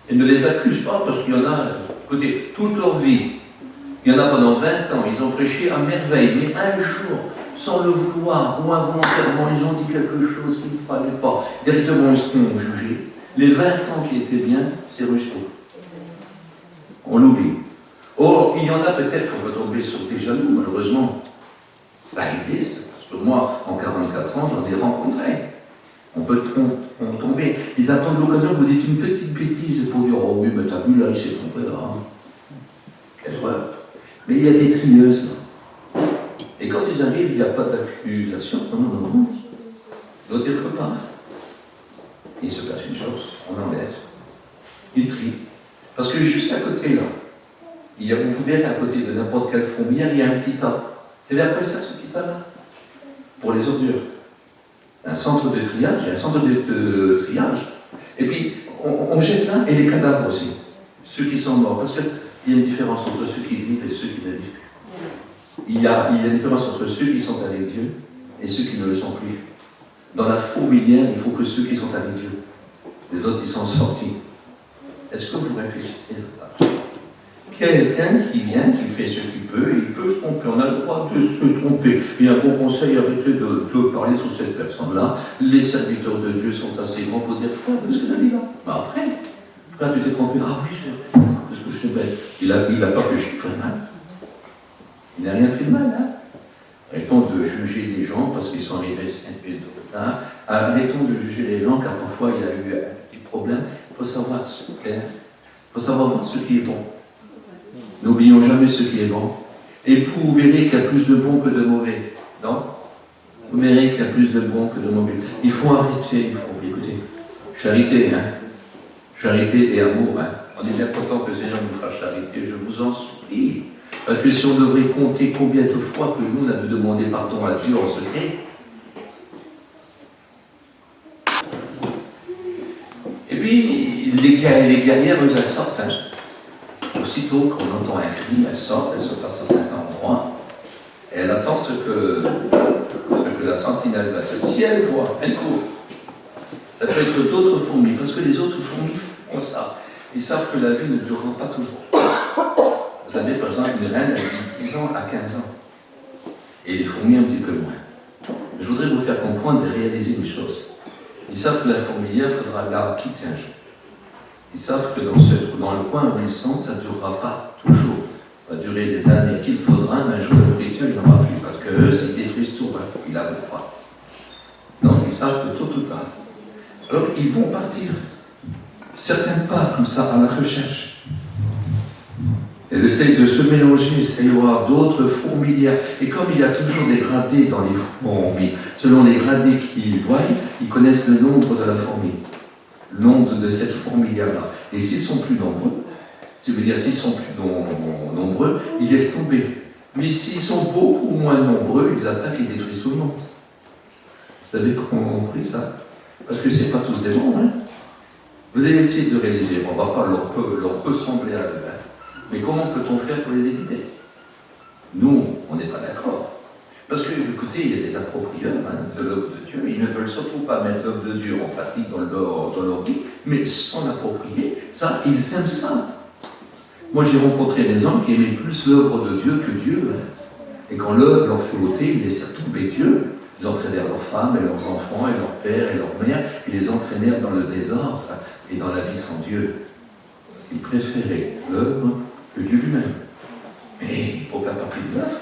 Elles ne les accusent pas parce qu'il y en a, écoutez, toute leur vie, il y en a pendant 20 ans, ils ont prêché à merveille, mais un jour, sans le vouloir ou involontairement, ils ont dit quelque chose qu'il ne fallait pas. Directement, ils seront jugés. Les 20 ans qui étaient bien, c'est rejeté. On l'oublie. Or, il y en a peut-être qu'on peut tomber sur des jaloux, malheureusement. Ça existe, parce que moi, en 44 ans, j'en ai rencontré. On peut tomber. Ils attendent l'occasion, vous dites une petite bêtise pour dire, oh oui, mais t'as vu, là, il s'est trompé, hein. Quelle erreur. Mais il y a des trieuses, là. Et quand ils arrivent, il n'y a pas d'accusation. Non. L'autre est repart. Il se passe une chose, on enlève. Il trie. Parce que juste à côté, là, vous verrez à côté de n'importe quelle fourmilière, il y a un petit tas. C'est vers quoi ça, ce petit tas-là? Pour les ordures. Un centre de triage, il y a un centre de triage. Et puis, on jette là, et les cadavres aussi. Ceux qui sont morts. Parce qu'il y a une différence entre ceux qui vivent et ceux qui ne vivent plus. Il y a une différence entre ceux qui sont avec Dieu et ceux qui ne le sont plus. Dans la fourmilière, il faut que ceux qui sont avec Dieu. Les autres, ils sont sortis. Est-ce que vous réfléchissez à ça? Quelqu'un qui vient, qui fait ce qu'il peut, il peut se tromper. On a le droit de se tromper. Il y a un bon conseil, arrêtez de parler sur cette personne-là. Les serviteurs de Dieu sont assez grands pour dire, frère, qu'est-ce que tu as dit là? Mais après, là, tu t'es trompé. Ah oui, c'est ce que je suis bête. Il n'a pas péché, vraiment. Il n'a rien fait de mal, hein? Arrêtons de juger les gens parce qu'ils sont arrivés 5 minutes de retard. Arrêtons de juger les gens car parfois il y a eu un petit problème. Il faut savoir ce qui est. Il faut savoir ce qui est bon. N'oublions jamais ce qui est bon. Et vous verrez qu'il y a plus de bons que de mauvais. Non? Vous verrez qu'il y a plus de bons que de mauvais. Il faut arrêter, il faut écouter. Charité, hein? Charité et amour, hein? On est bien content que le Seigneur nous fasse charité. Je vous en supplie. Parce que si on devrait compter combien de fois que nous, on a dû demander pardon à Dieu en secret, et puis les guerrières, elles sortent. Hein. Aussitôt qu'on entend un cri, elles sortent, elles se passent à certains endroits, et elles attendent ce que la sentinelle va faire. Si elle voit, elle court. Ça peut être d'autres fourmis, parce que les autres fourmis font ça. Ils savent que la vie ne durera pas toujours. Vous savez, par exemple, une reine, elle vit 10 ans à 15 ans. Et les fourmis un petit peu moins. Je voudrais vous faire comprendre et réaliser une chose. Ils savent que la fourmilière, il faudra la quitter un jour. Ils savent que dans le coin où ils sont, ça ne durera pas toujours. Ça va durer des années qu'il faudra, mais un jour la nourriture, il n'en aura plus. Parce qu'eux, ça détruisent tout, hein. Ils n'avaient pas. Non, ils savent que tôt ou tard. Alors, ils vont partir. Certains pas comme ça, à la recherche. Ils essayent de se mélanger, essayent de voir d'autres fourmilières. Et comme il y a toujours des gradés dans les fourmis, selon les gradés qu'ils voient, ils connaissent le nombre de la fourmi. Le nombre de cette fourmilière-là. Et s'ils sont plus nombreux, c'est-à-dire s'ils sont plus nombreux, ils laissent tomber. Mais s'ils sont beaucoup moins nombreux, ils attaquent et détruisent tout le monde. Vous avez compris ça? Parce que ce n'est pas tous des bons, hein? Vous allez essayer de réaliser, on ne va pas leur ressembler à eux, hein? Mais comment peut-on faire pour les éviter? Nous, on n'est pas d'accord. Parce que, écoutez, il y a des approprieurs, hein, de l'œuvre de Dieu. Ils ne veulent surtout pas mettre l'œuvre de Dieu en pratique dans leur vie, mais s'en approprier, ça, ils aiment ça. Moi, j'ai rencontré des hommes qui aimaient plus l'œuvre de Dieu que Dieu. Hein. Et quand l'œuvre leur fait ôter, ils laissèrent tomber Dieu. Ils entraînèrent leurs femmes et leurs enfants et leur père et leur mère, et les entraînèrent dans le désordre et dans la vie sans Dieu. Parce qu'ils préféraient l'œuvre que Dieu lui-même. Et pour faire partie de l'œuvre.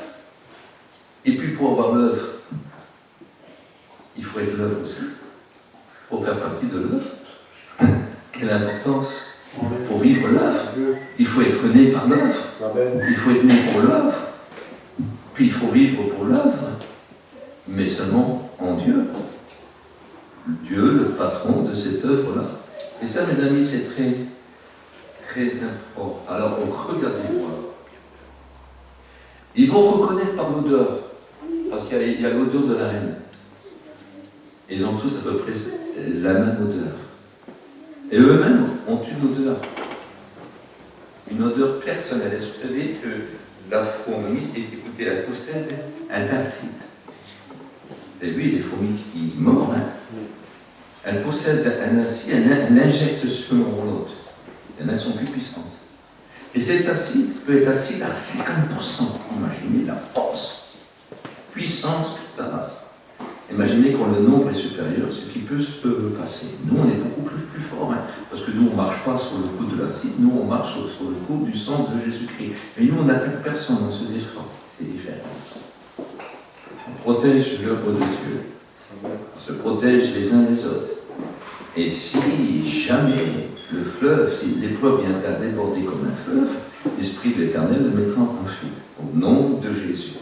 Et puis pour avoir l'œuvre, il faut être l'œuvre aussi. Pour faire partie de l'œuvre, quelle importance. Pour vivre l'œuvre, il faut être né par l'œuvre. Il faut être né pour l'œuvre. Puis il faut vivre pour l'œuvre, mais seulement en Dieu. Dieu, le patron de cette œuvre-là. Et ça, mes amis, c'est très, très important. Alors, regardez-moi. Ils vont reconnaître par l'odeur, parce qu'il y a l'odeur de la reine. Ils ont tous à peu près la même odeur. Et eux-mêmes ont une odeur personnelle. Est-ce que vous savez que la fourmi, écoutez, elle possède un acide. Vous avez vu, des fourmis qui mordent, hein? Elle possède un acide, elle injecte selon l'autre. Il y en a qui sont plus puissantes. Et cet acide peut être acide à 50%. Imaginez la force, puissance que ça a. Imaginez quand le nombre est supérieur, ce qui peut se passer. Nous, on est beaucoup plus fort, hein, parce que nous, on ne marche pas sur le coup de l'acide, nous, on marche sur le coup du sang de Jésus-Christ. Mais nous, on n'attaque personne, on se défend. C'est différent. On protège l'œuvre de Dieu. On se protège les uns les autres. Et si jamais le fleuve, si l'épreuve viendrait à déborder comme un fleuve, l'Esprit de l'Éternel le mettra en conflit. Au nom de Jésus.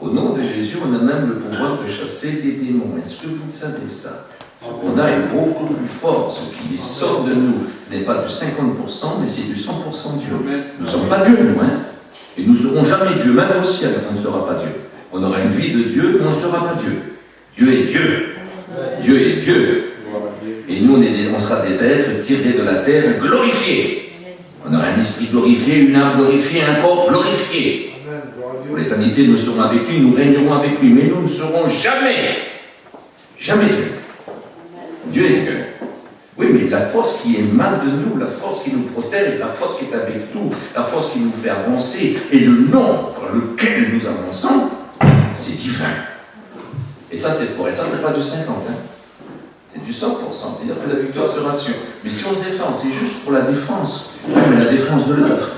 Au nom de Jésus, on a même le pouvoir de chasser des démons. Est-ce que vous savez ça? Ce qu'on a est beaucoup plus fort. Ce qui sort de nous n'est pas du 50%, mais c'est du 100% Dieu. Nous ne sommes pas Dieu, nous, hein? Et nous ne serons jamais Dieu. Même au ciel, on ne sera pas Dieu. On aura une vie de Dieu, mais on ne sera pas Dieu. Dieu est Dieu. Dieu est Dieu. Et nous, on sera des êtres tirés de la terre, glorifiés. On aura un esprit glorifié, une âme glorifiée, un corps glorifié. Pour l'éternité, nous serons avec lui, nous régnerons avec lui, mais nous ne serons jamais Dieu. Dieu est Dieu. Oui, mais la force qui émane de nous, la force qui nous protège, la force qui est avec nous, la force qui nous fait avancer, et le nom par lequel nous avançons, c'est divin. Et ça, c'est fort. Et ça, c'est pas du 50, hein. C'est du 100%. C'est-à-dire que la victoire sera sûre. Mais si on se défend, c'est juste pour la défense. Oui, mais la défense de l'œuvre.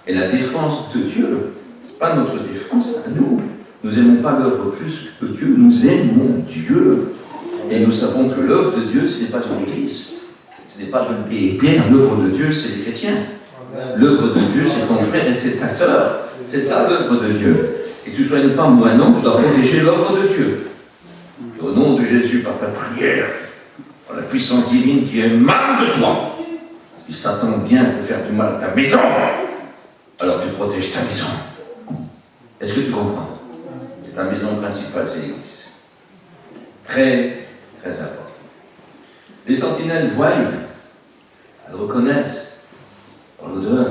Et la défense de Dieu, c'est pas notre défense à nous. Nous n'aimons pas l'œuvre plus que Dieu, nous aimons Dieu. Et nous savons que l'œuvre de Dieu, ce n'est pas une église. Ce n'est pas une pierre. L'œuvre de Dieu, c'est les chrétiens. L'œuvre de Dieu, c'est ton frère et c'est ta sœur. C'est ça l'œuvre de Dieu. Et que tu sois une femme ou un homme, tu dois protéger l'œuvre de Dieu. Et au nom de Jésus, par ta prière, par la puissance divine qui émane de toi, si Satan vient pour faire du mal à ta maison, alors tu protèges ta maison. Est-ce que tu comprends? C'est ta maison principale, c'est l'église. Très, très important. Les sentinelles voient, elles reconnaissent par l'odeur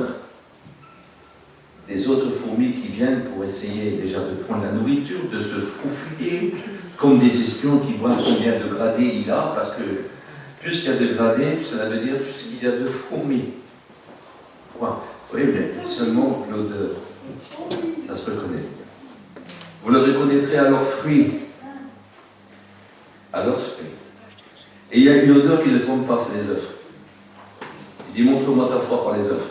des autres fourmis qui viennent pour essayer déjà de prendre la nourriture, de se faufiler, comme des espions qui voient combien de gradés il a, parce que plus il y a de gradés, cela veut dire plus il y a de fourmis. Oui, mais seulement l'odeur, ça se reconnaît. Vous le reconnaîtrez à leurs fruits. À leurs fruits. Et il y a une odeur qui ne trompe pas, c'est les œufs. Il dit, montre-moi ta foi par les œuvres.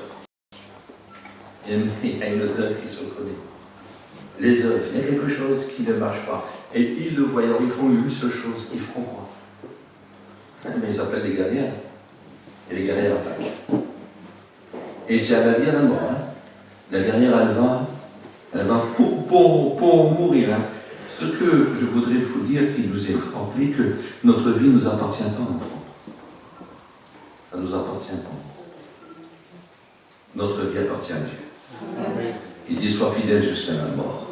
Il y a une odeur qui se reconnaît. Les œuvres, il y a quelque chose qui ne marche pas. Et ils le voient, ils font une seule chose, ils feront quoi? Mais ils s'appellent des guerriers. Et les guerrières attaquent. Et c'est à la vie à la mort. Hein. La guerrière, elle va pour mourir. Hein. Ce que je voudrais vous dire, qui nous est rappelé, que notre vie ne nous appartient pas, enfant. Ça ne nous appartient pas. Notre vie appartient à Dieu. Il dit, sois fidèle jusqu'à la mort.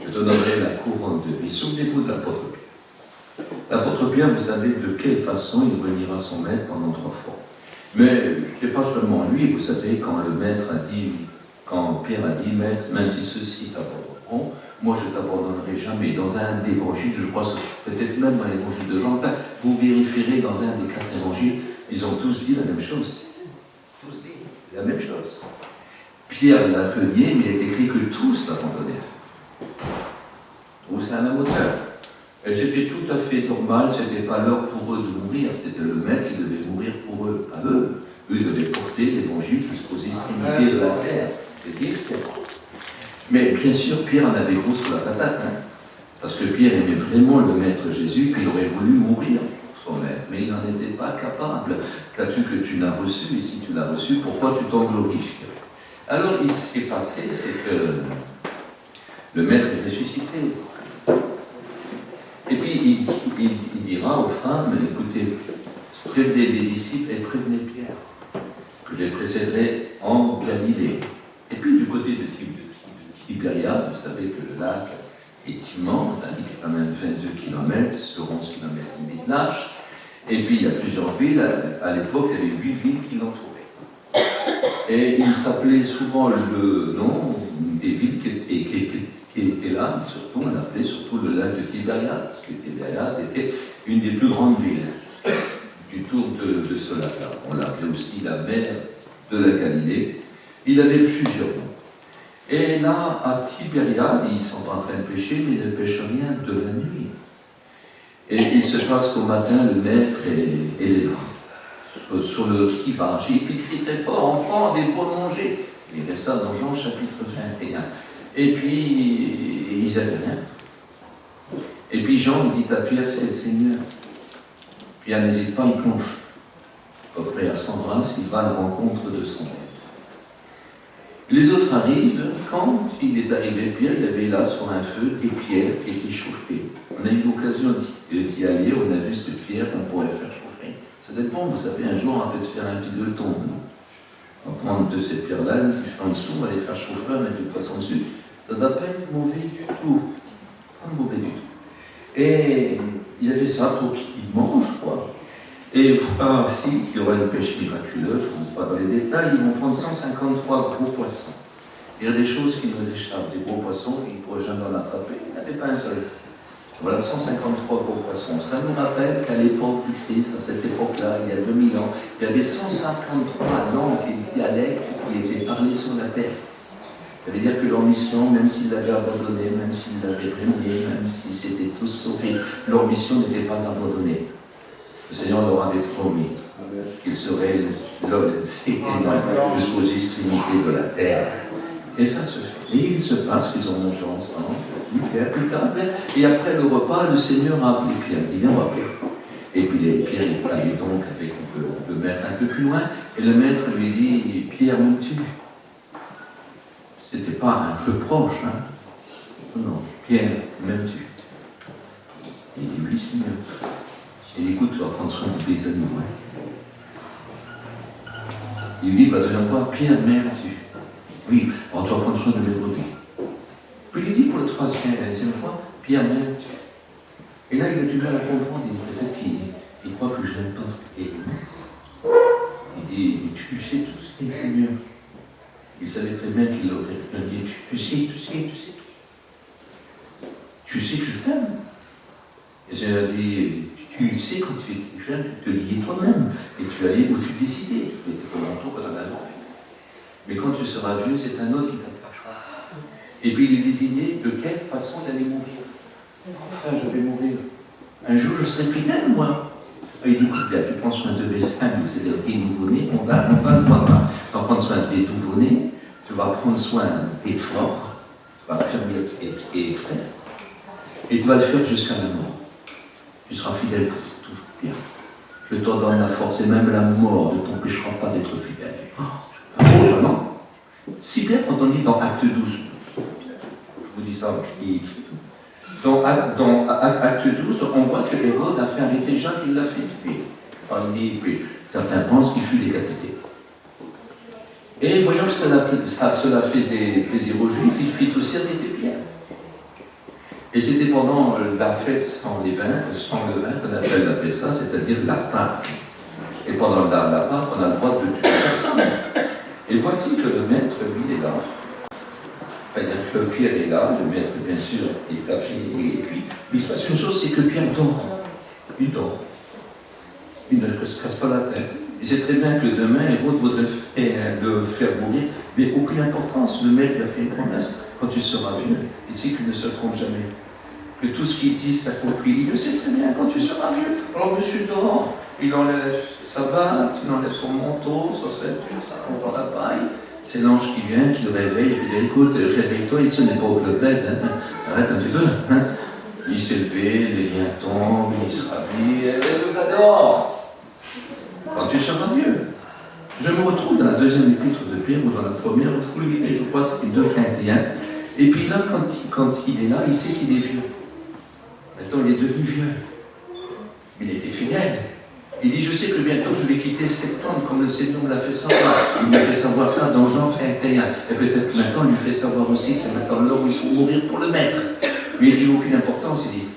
Je te donnerai la couronne de vie. Souvenez-vous de l'apôtre Pierre. L'apôtre Pierre, vous savez de quelle façon il reniera son maître pendant 3 fois. Mais ce n'est pas seulement lui, vous savez, quand le maître a dit, quand Pierre a dit, maître, même si ceux-ci t'abandonneront, moi je ne t'abandonnerai jamais. Dans un d'évangiles, je crois, peut-être même dans l'évangile de Jean, enfin, vous vérifierez dans un des 4 évangiles, ils ont tous dit la même chose. Tous dit la même chose. Pierre l'a renié, mais il est écrit que tous l'abandonnèrent. Ou c'est la même auteur. Et c'était tout à fait normal, ce n'était pas l'heure pour eux de mourir, c'était le maître qui devait mourir pour eux, pas eux. Eux devaient porter l'évangile jusqu'aux extrémités de la terre. C'était différent. Mais bien sûr, Pierre en avait gros sur la patate, hein, parce que Pierre aimait vraiment le maître Jésus, puis il aurait voulu mourir pour son maître, mais il n'en était pas capable. Qu'as-tu que tu n'as reçu, et si tu l'as reçu, pourquoi tu t'en glorifies? Alors, ce qui s'est passé, c'est que le maître est ressuscité. Et puis, il dira aux femmes, écoutez, prévenez des disciples et prévenez Pierre, que je les précéderai en Galilée. Et puis, du côté de Tibériade, vous savez que le lac est immense, hein, il fait quand même 22 km sur 11 km de large. Et puis, il y a plusieurs villes. À l'époque, il y avait 8 villes qui l'entouraient. Et il s'appelait souvent le nom des villes qui étaient là, mais surtout, on l'appelait surtout le lac de Tibériade, parce que Tibériade était une des plus grandes villes du tour de ce lac-là. On l'appelait aussi la mer de la Galilée. Il avait plusieurs noms. Et là, à Tibériade, ils sont en train de pêcher, mais ils ne pêchent rien de la nuit. Et il se passe qu'au matin, le maître est là, sur le rivage. Il crie très fort, enfant, avez-vous mangé? Il y avait ça dans Jean chapitre 21. Et puis, ils n'avaient rien. Et puis Jean dit à Pierre, c'est le Seigneur. Pierre n'hésite pas, il plonge. À peu près à 100 grâces, il va à la rencontre de son maître. Les autres arrivent. Quand il est arrivé, Pierre, il y avait là sur un feu des pierres qui étaient chauffées. On a eu l'occasion d'y aller, on a vu ces pierres qu'on pourrait faire chauffer. Ça dépend, vous savez, un jour on va peut-être faire un petit gueuleton. On va prendre de ces pierres-là, un petit peu en dessous, on va les faire chauffer, on va mettre du poisson dessus. Ça ne va pas être mauvais du tout. Pas mauvais du tout. Et il a fait ça pour qu'il mange, quoi. Et si, il y aura une pêche miraculeuse, je ne rentre pas dans les détails, ils vont prendre 153 gros poissons. Il y a des choses qui nous échappent, des gros poissons, ils ne pourraient jamais en attraper, il n'y en avait pas un seul. Voilà, 153 gros poissons. Ça nous rappelle qu'à l'époque du Christ, à cette époque-là, il y a 2000 ans, il y avait 153 langues et dialectes qui étaient parlés sur la terre. Ça veut dire que leur mission, même s'ils l'avaient abandonnée, même s'ils l'avaient reniée, même s'ils s'étaient tous sauvés, leur mission n'était pas abandonnée. Le Seigneur leur avait promis qu'il serait ses témoins jusqu'aux extrémités de la terre. Et ça se fait. Et il se passe qu'ils ont mangé ensemble, et après le repas, le Seigneur a appelé Pierre. Il dit, viens voir Pierre. Et puis Pierre est allé donc avec le maître un peu plus loin, et le maître lui dit, Pierre, m'aimes-tu? C'était pas un peu proche, hein? Non, Pierre, m'aimes-tu? Il dit, oui, Seigneur. Il dit, écoute, tu vas prendre soin des animaux. Il lui dit, bah, deuxième fois, Pierre, m'aimes-tu? Oui, alors tu vas prendre soin de mes brebis. Puis il lui dit pour la troisième fois, Pierre, m'aimes-tu? Et là, il a du mal à comprendre, peut-être qu'il croit que je n'aime pas. Et il dit, tu sais tout ce que Seigneur. Il savait très bien qu'il aurait dit, tu sais. Tu sais que je t'aime. Et le Seigneur a dit, tu sais quand tu étais jeune, tu te liais toi-même. Et tu allais où tu décidais. Tu étais comme un tour dans la maison. Mais quand tu seras vieux, c'est un autre qui t'attachera. Et puis il lui désignait de quelle façon il allait mourir. Enfin, je vais mourir. Un jour, je serai fidèle, moi. Il dit, écoute bien, tu prends soin de mes seins, c'est-à-dire des nouveau-nés, on va tu vas prendre soin des nouveau-nés, tu vas prendre soin des forts, tu vas faire et frères, et tu vas le faire jusqu'à la mort. Tu seras fidèle pour toujours, bien. Je t'en donne la force, et même la mort ne t'empêchera pas d'être fidèle. Oh, vraiment. Si bien quand on dit dans Acte 12, je vous dis ça, dans Acte 12, on voit que Hérode a fait arrêter Jean qui l'a fait tuer. Certains pensent qu'il fut décapité. Et voyant que cela faisait plaisir aux Juifs, il fit aussi arrêter Pierre. Et c'était pendant la fête sans levain qu'on appelle ça, c'est-à-dire la Pâque. Et pendant la Pâque, on a le droit de tuer personne. Et voici que le maître, lui, est là. C'est-à-dire que Pierre est là, le maître, bien sûr, est affiné. Et puis, il se passe une chose, c'est que Pierre dort. Il dort. Il ne se casse pas la tête. Il sait très bien que demain, Hérode voudrait le faire mourir, mais aucune importance. Le maître lui a fait une promesse. Quand tu seras vieux, il sait qu'il ne se trompe jamais. Que tout ce qu'il dit s'accomplit. Il le sait très bien quand tu seras vieux. Alors, monsieur dort, il enlève sa batte, il enlève son manteau, sa ceinture, ça rentre dans la paille. C'est l'ange qui vient, qui le réveille, et puis dit, écoute, réveille-toi, ici on n'est pas au club bed, hein. Arrête un petit peu. Hein. Il s'est levé, les liens tombent, il se rhabille, et le va dehors. Quand tu seras vieux. Je me retrouve dans la deuxième épître de Pierre, ou dans la première, mais je crois que c'était 2:21. Et puis là, quand il est là, il sait qu'il est vieux. Maintenant, il est devenu vieux. Il était fidèle. Il dit, je sais que bientôt je vais quitter septembre, comme le Seigneur me l'a fait savoir. Il m'a fait savoir ça dans Jean 21. Et peut-être maintenant, il lui fait savoir aussi que c'est maintenant l'heure où il faut mourir pour le maître. Mais il dit, aucune importance, il dit,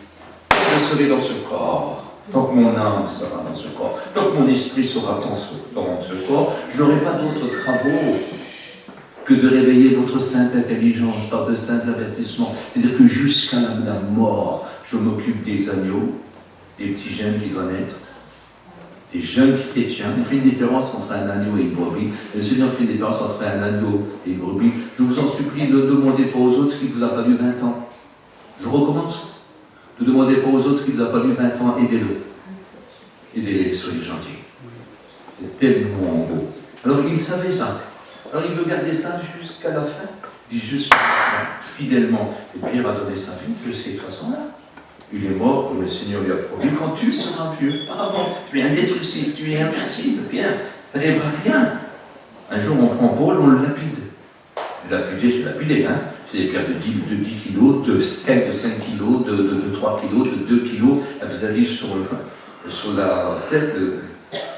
je serai dans ce corps. Tant que mon âme sera dans ce corps, tant que mon esprit sera dans ce corps, je n'aurai pas d'autres travaux que de réveiller votre sainte intelligence par de saints avertissements. C'est-à-dire que jusqu'à la mort, je m'occupe des agneaux, des petits jeunes qui doivent naître, des jeunes chrétiens. Il fait une différence entre un agneau et une brebis. Le Seigneur fait une différence entre un agneau et une brebis. Je vous en supplie, ne demandez pas aux autres ce qui vous a fallu 20 ans. Je recommence. Ne demandez pas aux autres ce qui vous a fallu 20 ans. Aidez-le. Aidez-les, soyez gentils. C'est tellement beau. Alors, il savait ça. Alors, il veut garder ça jusqu'à la fin. Il dit jusqu'à la fin, fidèlement. Et Pierre a donné sa vie de cette façon-là. Il est mort comme le Seigneur lui a promis. Quand tu seras vieux, pas avant, tu es indestructible, tu es invincible, Pierre, tu n'arriveras rien. Un jour, on prend Paul, on le lapide. Lapider, c'est lapider, hein. C'est des pierres de 10 kilos, de 5 kilos, de 3 kilos, de 2 kilos. Vous allez sur la tête,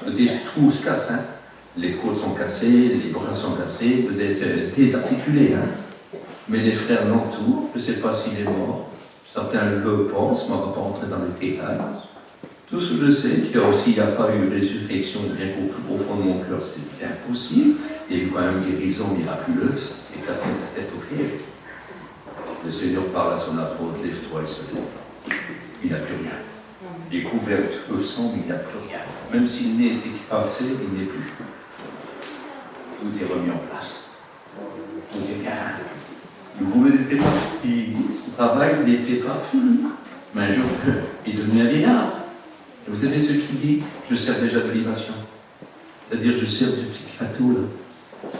des trous se cassent, hein. Les côtes sont cassées, les bras sont cassés, vous êtes désarticulés, hein. Mais les frères l'entourent, je ne sais pas s'il est mort. Certains le pensent, mais on ne va pas rentrer dans les détails. Tout ce que je sais, qu'il n'y a pas eu résurrection, bien qu'au plus profond de mon cœur, c'est impossible. Il y a eu quand même une guérison miraculeuse, il est cassé la tête aux pieds. Le Seigneur parle à son apôtre, lève-toi et se lève. Il n'a plus rien. Il est couvert de sang, mais il n'a plus rien. Même s'il n'est été cassé, il n'est plus. Tout est remis en place. Tout est bien. Le boulot n'était pas fini, son travail n'était pas fini. Mais un jour, il devenait un vieillard. Et vous savez ce qu'il dit? Je sers déjà de libation. C'est-à-dire, je sers du petit gâteau, là.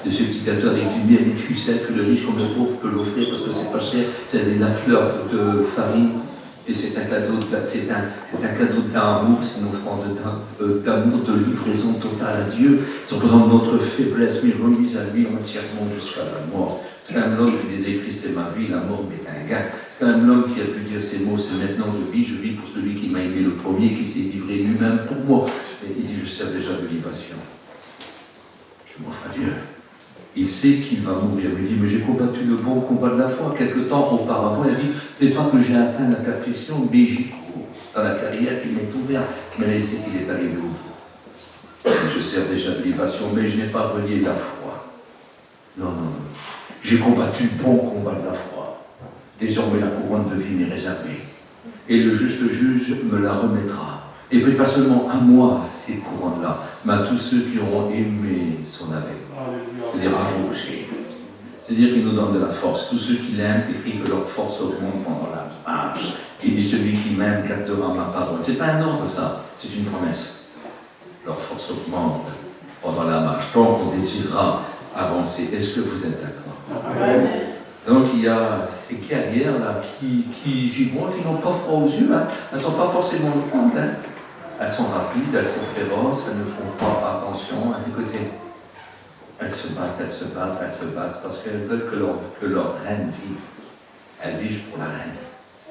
De ce petit gâteau avec du miel et du sel que le riche comme le pauvre peut l'offrir parce que c'est pas cher. C'est la fleur de farine. Et c'est un cadeau d'amour, c'est une offrande d'amour, de livraison totale à Dieu. C'est représentant notre faiblesse, mais remise à lui entièrement jusqu'à la mort. C'est quand même l'homme qui disait Christ est ma vie, la mort m'est un gain. C'est quand même l'homme qui a pu dire ces mots, c'est maintenant je vis pour celui qui m'a aimé le premier, qui s'est livré lui-même pour moi. Et il dit je sers déjà de libation. Je m'offre à Dieu. Il sait qu'il va mourir. Il dit, mais j'ai combattu le bon combat de la foi. Quelque temps auparavant, il a dit, ce n'est pas que j'ai atteint la perfection, mais j'y cours. Dans la carrière qui m'est ouverte, qui m'a laissé qu'il est allé au bout. Je sers déjà de libation, mais je n'ai pas relié la foi. Non, non, non. J'ai combattu le bon combat de la foi. Désormais, la couronne de vie m'est réservée. Et le juste juge me la remettra. Et puis pas seulement à moi, ces couronnes-là, mais à tous ceux qui auront aimé son avènement. C'est-à-dire à vous aussi. C'est-à-dire qu'il nous donne de la force. Tous ceux qui l'aiment, écrit que leur force augmente pendant la marche. Il dit celui qui m'aime gardera ma parole. C'est pas un ordre ça, c'est une promesse. leur force augmente pendant la marche, tant qu'on désirera avancer. Est-ce que vous êtes d'accord? Amen. Donc il y a ces guerrières-là j'y vois, qui n'ont pas froid aux yeux, hein. Elles ne sont pas forcément loin, hein. Elles sont rapides, elles sont féroces, elles ne font pas attention. Écoutez, elles se battent, parce qu'elles veulent que leur reine vive. Elles vivent pour la reine.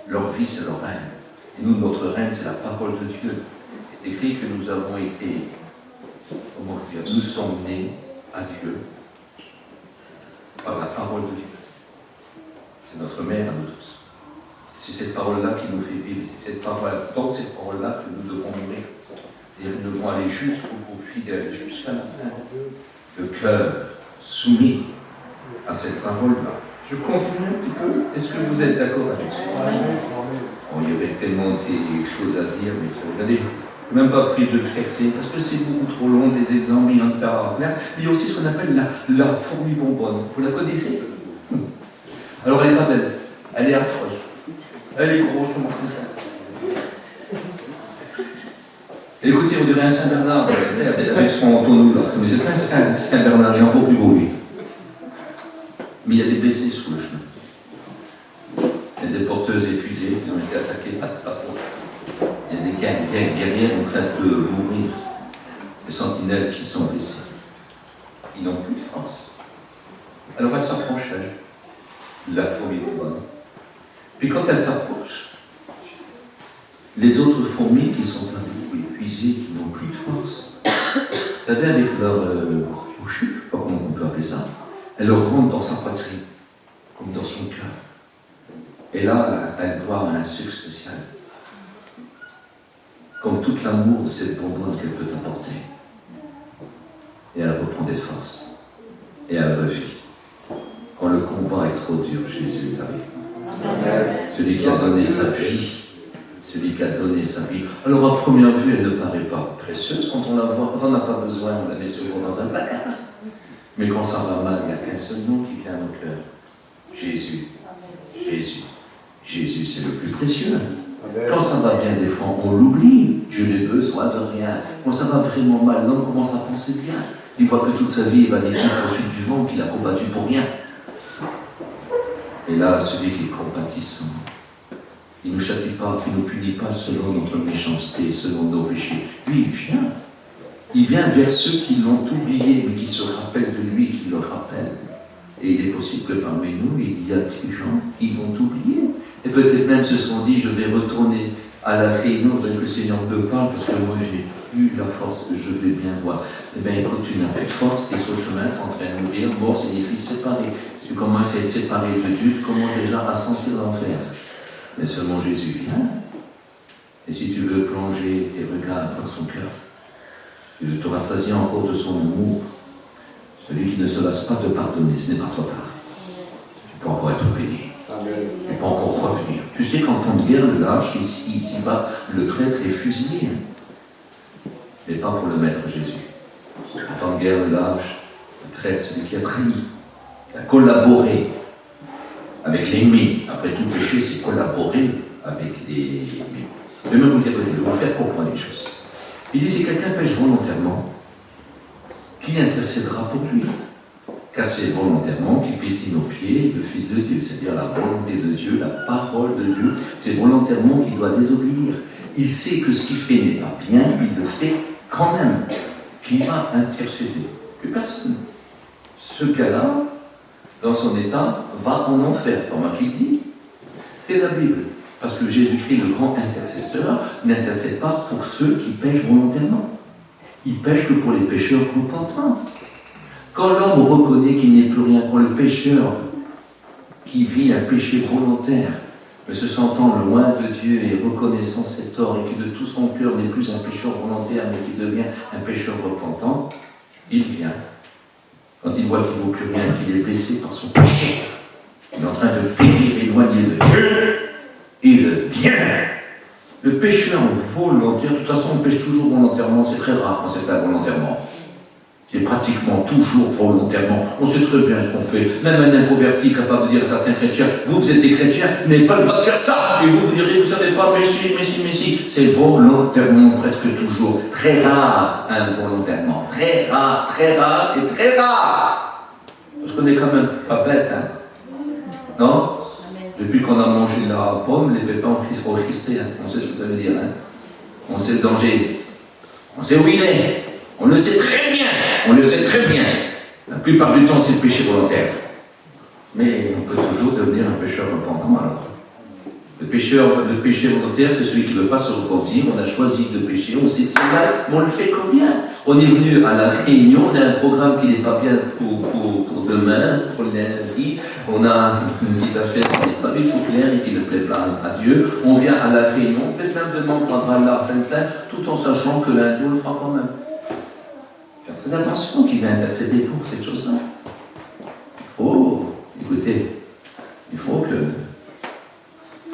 Leur vie, c'est leur reine. Et nous, notre reine, c'est la parole de Dieu. Il est écrit que nous avons été, comment dire, nous sommes nés à Dieu par la parole de Dieu. C'est notre mère à nous tous. C'est cette parole-là qui nous fait vivre. C'est dans cette parole-là que nous devons mourir. C'est-à-dire que nous devons aller jusqu'au fidèle, jusqu'à la fin. Le cœur soumis à cette parole-là. Je continue un petit peu. Est-ce que vous êtes d'accord avec ça? Oh, il y avait tellement de choses à dire, mais regardez, je n'ai même pas pris de versets, parce que c'est beaucoup trop long, des exemples, il y en a plein. Il y a aussi ce qu'on appelle la fourmi bonbonne. Vous la connaissez? Alors elle est pas belle, elle est affreuse, elle est grosse, on mange tout ça. Écoutez, on dirait un Saint-Bernard, avec son tonneau là, mais c'est pas un Saint-Bernard, il est encore plus beau lui. Mais il y a des blessés sur le chemin. Il y a des porteuses épuisées qui ont été attaquées patte à patte. Il y a des guerrières en train de mourir. Des sentinelles qui sont blessées. Ils n'ont plus de force. Alors elles s'approchent, la fourmi bonbonne. Puis quand elle s'approche, les autres fourmis qui sont un peu épuisées, qui n'ont plus de force, vous savez, avec leur crochet, je ne sais pas comment on peut appeler ça, elles leur rentrent dans sa poitrine, comme dans son cœur. Et là, elle boit un sucre spécial. Comme tout l'amour de cette bonbonne qu'elle peut apporter. Et elle reprend des forces. Et elle revit. Quand le combat est trop dur, Jésus est arrivé. Celui qui a donné sa vie. Celui qui a donné sa vie. Alors à première vue, elle ne paraît pas précieuse. Quand on la voit, quand on n'a pas besoin, on la met souvent dans un placard. Mais quand ça va mal, il n'y a qu'un seul nom qui vient à nos cœurs. Jésus. Jésus. Jésus, c'est le plus précieux. Quand ça va bien, des fois, on l'oublie. Je n'ai besoin de rien. Quand ça va vraiment mal, l'homme commence à penser bien. Il voit que toute sa vie, il va aller poursuite du vent, qu'il a combattu pour rien. Et là, celui qui est compatissant, il ne nous châtie pas, il ne nous punit pas selon notre méchanceté, selon nos péchés. Lui, il vient. Il vient vers ceux qui l'ont oublié, mais qui se rappellent de lui, qui le rappellent. Et il est possible que parmi nous, il y a des gens qui l'ont oublié. Et peut-être même se sont dit, je vais retourner à la réunion, que le Seigneur me parle, parce que moi, je n'ai plus la force, je vais bien voir. Eh bien, écoute, tu n'as plus de force, tu es sur le chemin, tu es en train de mourir, mort, c'est des fils séparés. Tu commences à être séparé de Dieu, tu commences déjà à sentir l'enfer. Mais seulement Jésus vient. Et si tu veux plonger tes regards dans son cœur, tu te rassasier encore de son amour. Celui qui ne se lasse pas de pardonner, ce n'est pas trop tard. Tu peux encore être béni. Tu peux encore revenir. Tu sais qu'en temps de guerre, le lâche, ici-bas, le traître est fusillé. Mais pas pour le maître Jésus. En temps de guerre, le lâche, le traître, celui qui a trahi, qui a collaboré avec l'ennemi. Après tout péché, c'est collaborer avec l'ennemi. Je vais même vous dire, je vais vous faire comprendre une chose. Il dit, si quelqu'un pêche volontairement, qui intercédera pour lui? Car c'est volontairement qui piétine aux pieds le Fils de Dieu, c'est-à-dire la volonté de Dieu, la parole de Dieu. C'est volontairement qu'il doit désobéir. Il sait que ce qu'il fait n'est pas bien, il le fait quand même. Qui va intercéder? Plus personne. Ce gars-là, dans son état, va en enfer. Comment qu'il dit? C'est la Bible. Parce que Jésus-Christ, le grand intercesseur, n'intercède pas pour ceux qui pêchent volontairement. Il pêche que pour les pécheurs repentants. Quand l'homme reconnaît qu'il n'est plus rien, quand le pécheur qui vit un péché volontaire, mais se sentant loin de Dieu et reconnaissant ses torts et qui de tout son cœur n'est plus un pécheur volontaire mais qui devient un pécheur repentant, il vient. Quand il voit qu'il ne vaut plus rien, qu'il est blessé par son péché, il est en train de périr éloigné de Dieu, il vient. Le pécheur volontaire, de toute façon on pêche toujours volontairement, c'est très rare quand c'est involontairement. C'est pratiquement toujours volontairement. On sait très bien ce qu'on fait. Même un inconverti capable de dire à certains chrétiens, vous êtes des chrétiens, vous n'avez pas le droit de faire ça. Et vous direz, vous savez pas, mais si. C'est volontairement, presque toujours. Très rare, involontairement. Très rare et très rare. Parce qu'on n'est quand même pas bête, hein. Non? Depuis qu'on a mangé la pomme, les pépins ont resté, hein. On sait ce que ça veut dire, hein. On sait le danger. On sait où il est. On le sait très bien. La plupart du temps, c'est le péché volontaire. Mais on peut toujours devenir un pécheur repentant alors. Le péché volontaire, c'est celui qui ne veut pas se repentir. On a choisi de pécher, on sait que c'est mal, mais on le fait combien? On est venu à la réunion, on a un programme qui n'est pas bien pour demain, pour lundi. On a une petite affaire qui n'est pas du tout claire et qui ne plaît pas à Dieu. On vient à la réunion, peut-être même demain on prendra l'art Saint-Saint, tout en sachant que lundi on le fera quand même. Faites très attention qu'il va intercéder pour cette chose-là. Oh, écoutez, il faut que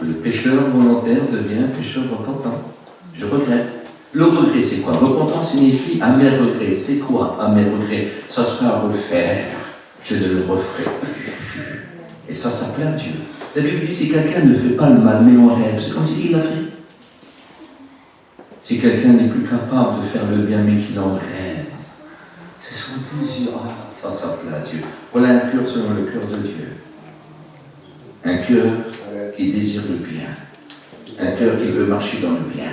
le pécheur volontaire devienne pécheur repentant. Je regrette. Le regret, c'est quoi? Repentant signifie amer regret. C'est quoi amer regret? Ça sera à refaire. Je ne le referai plus. Et ça plaît à Dieu. La Bible dit si quelqu'un ne fait pas le mal, mais en rêve, c'est comme s'il l'a fait. Si quelqu'un n'est plus capable de faire le bien, mais qu'il en rêve, c'est son désir. Ah, ça plaît à Dieu. Voilà un cœur selon le cœur de Dieu. Un cœur qui désire le bien. Un cœur qui veut marcher dans le bien.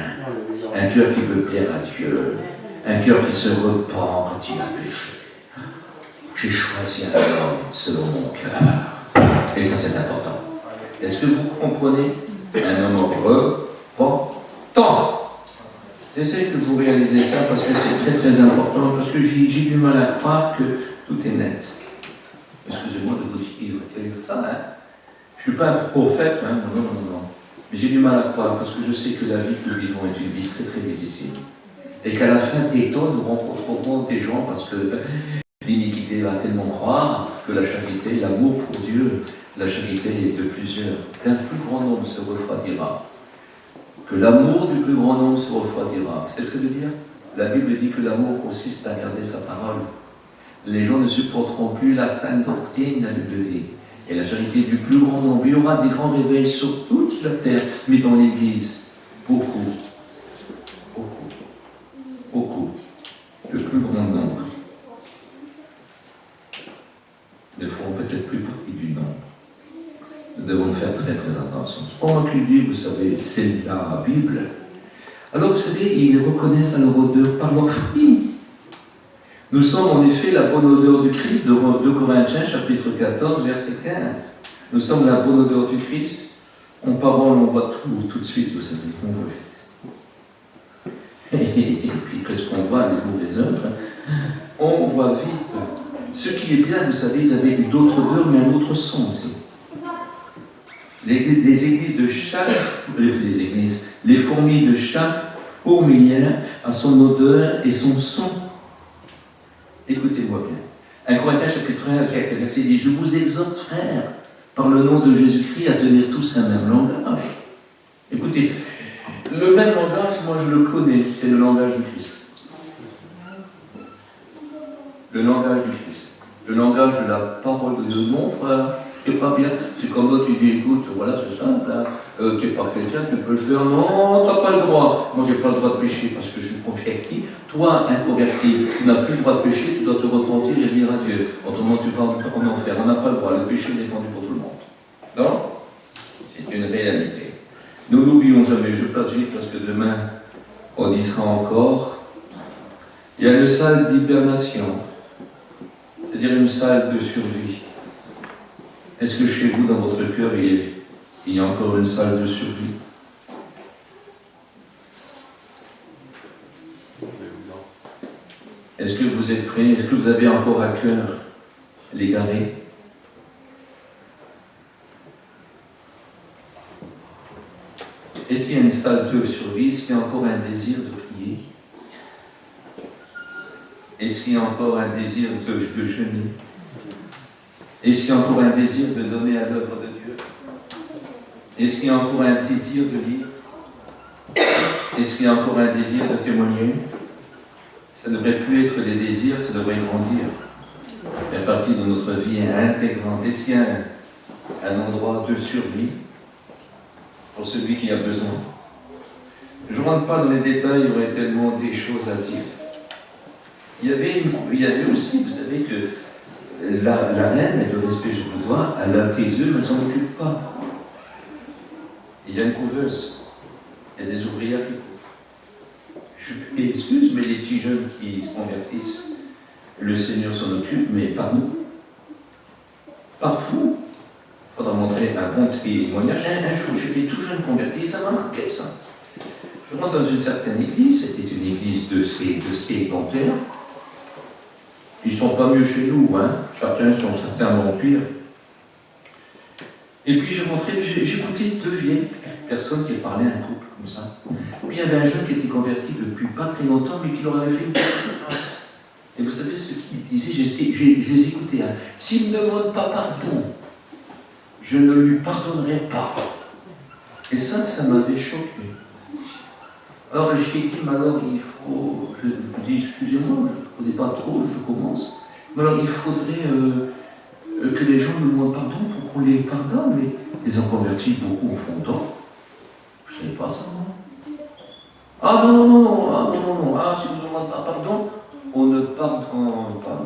Un cœur qui veut plaire à Dieu. Un cœur qui se repent quand il a péché. J'ai choisi un homme selon mon cœur. Et ça, c'est important. Est-ce que vous comprenez? Un homme repentant. J'essaie que vous réalisez ça parce que c'est très très important, parce que j'ai du mal à croire que tout est net. Excusez-moi de vous dire ça, hein. Je ne suis pas un prophète, hein, non. Mais j'ai du mal à croire parce que je sais que la vie que nous vivons est une vie très très difficile. Et qu'à la fin des temps, nous rencontrerons des gens parce que l'iniquité va tellement croire que la charité, l'amour pour Dieu, la charité de plusieurs, d'un plus grand nombre se refroidira. Que l'amour du plus grand nombre se refroidira. C'est ce que ça veut dire? La Bible dit que l'amour consiste à garder sa parole. Les gens ne supporteront plus la sainte doctrine, la Bible dit. Et la charité du plus grand nombre. Il y aura des grands réveils sur toute la terre, mais dans l'Église, beaucoup. Le plus grand nombre ne feront peut-être plus partie du nombre. Nous devons faire très très attention. Oh, qui dit, vous savez, c'est la Bible. Alors, vous savez, ils reconnaissent à leur odeur par leurs fruits. Nous sommes en effet la bonne odeur du Christ, de Corinthiens, chapitre 14, verset 15. Nous sommes la bonne odeur du Christ. En parole, on voit tout de suite, vous savez, on voit vite. Et puis, qu'est-ce qu'on voit, les mauvaises œuvres? On voit vite. Ce qui est bien, vous savez, ils avaient eu d'autres odeurs, mais un autre son aussi. Des églises de chaque, les fourmis de chaque fourmilière a son odeur et son son. Écoutez-moi bien. 1 Corinthiens chapitre 1, verset dit, je vous exhorte, frères, par le nom de Jésus-Christ, à tenir tous un même langage. Écoutez, le même langage, moi je le connais, c'est le langage du Christ. Le langage du Christ. Le langage de la parole de Dieu. Non, frère, c'est pas bien. C'est comme toi, tu dis, écoute, voilà, c'est simple, hein. Tu n'es pas chrétien, tu peux le faire. Non, tu n'as pas le droit. Moi, je n'ai pas le droit de pécher parce que je suis converti. Toi, inconverti, tu n'as plus le droit de pécher, tu dois te repentir et dire à Dieu. Autrement, tu vas en enfer. On n'a pas le droit. Le péché est défendu pour tout le monde. Non? C'est une réalité. Nous n'oublions jamais, je passe vite parce que demain, on y sera encore. Il y a une salle d'hibernation, c'est-à-dire une salle de survie. Est-ce que chez vous, dans votre cœur, il y a encore une salle de survie? Est-ce que vous êtes prêts? Est-ce que vous avez encore à cœur l'égaré? Est-ce qu'il y a une salle de survie? Est-ce qu'il y a encore un désir de prier? Est-ce qu'il y a encore un désir de jeûner? Est-ce qu'il y a encore un désir de donner à l'œuvre de Dieu? Est-ce qu'il y a encore un désir de lire? Est-ce qu'il y a encore un désir de témoigner? Ça ne devrait plus être des désirs, ça devrait grandir. Faire partie de notre vie intégrante. Est-ce qu'il y a un endroit de survie pour celui qui a besoin? Je ne rentre pas dans les détails, il y aurait tellement des choses à dire. Il y avait aussi, vous savez que la reine, avec le respect je vous dois, elle a tes yeux, mais elle ne s'en occupe pas. Il y a une couveuse, il y a des ouvrières qui couvent. Je m'excuse, mais les petits jeunes qui se convertissent, le Seigneur s'en occupe, mais pas nous. Parfois, il faudra montrer un bon témoignage. Un jour, j'étais tout jeune converti, ça m'a marqué ça. Je rentre dans une certaine église, c'était une église de sédentaires. Ils ne sont pas mieux chez nous, hein. Certains sont certainement pires. Et puis j'écoutais deux vieilles personnes qui parlaient un couple comme ça. Puis il y avait un jeune qui était converti depuis pas très longtemps, mais qui leur avait fait une petite grâce. Et vous savez ce qu'il disait, je les écoutais. Hein. S'il ne me demande pas pardon, je ne lui pardonnerai pas. Et ça m'avait choqué. Alors je lui ai dit, mais alors il faut, je lui ai dit, excusez-moi, je ne connais pas trop, je commence. Mais alors il faudrait que les gens nous demandent pardon pour qu'on les pardonne. Mais les ont convertis beaucoup en fondant. Je ne savais pas ça, non? Ah non, ah si vous ne demandez pas pardon, on ne pardonne pas.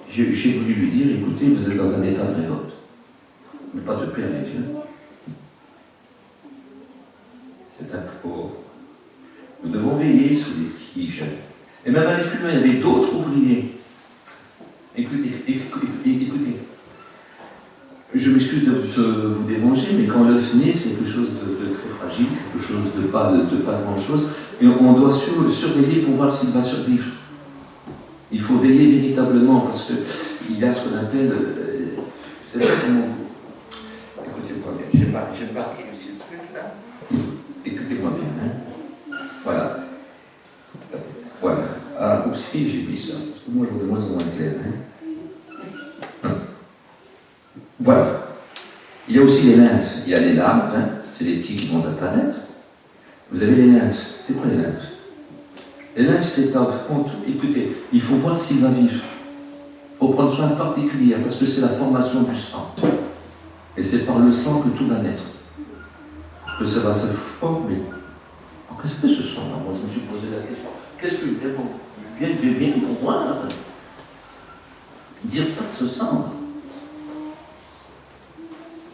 J'ai voulu lui dire, écoutez, vous êtes dans un état de révolte, mais pas de paix avec Dieu. C'est un pauvre. Nous devons veiller sur les petits jeunes. Et même à l'esprit, il y avait d'autres ouvriers. Écoutez. Je m'excuse de vous déranger, mais quand l'œuf naît, c'est quelque chose de très fragile, quelque chose de pas grand-chose, et on doit surveiller pour voir s'il va survivre. Il faut veiller véritablement, parce qu'il y a ce qu'on appelle... vous savez comment... Écoutez-moi bien, j'ai marqué aussi le truc là. Écoutez-moi bien, hein. Voilà. Voilà. Ah, aussi, j'ai mis ça, parce que moi, je vois de moins en moins clair, hein. Voilà. Il y a aussi les nymphes. Il y a les larves, hein. C'est les petits qui vont de la planète. Vous avez les nymphes. C'est quoi les nymphes? Les nymphes, c'est un compte. Écoutez, il faut voir s'il va vivre. Il faut prendre soin particulier, parce que c'est la formation du sang. Et c'est par le sang que tout va naître. Que ça va se former. Alors, qu'est-ce que ce sang-là? Moi, je me suis posé la question. Qu'est-ce que bien pour moi, là, dire pas de ce sang.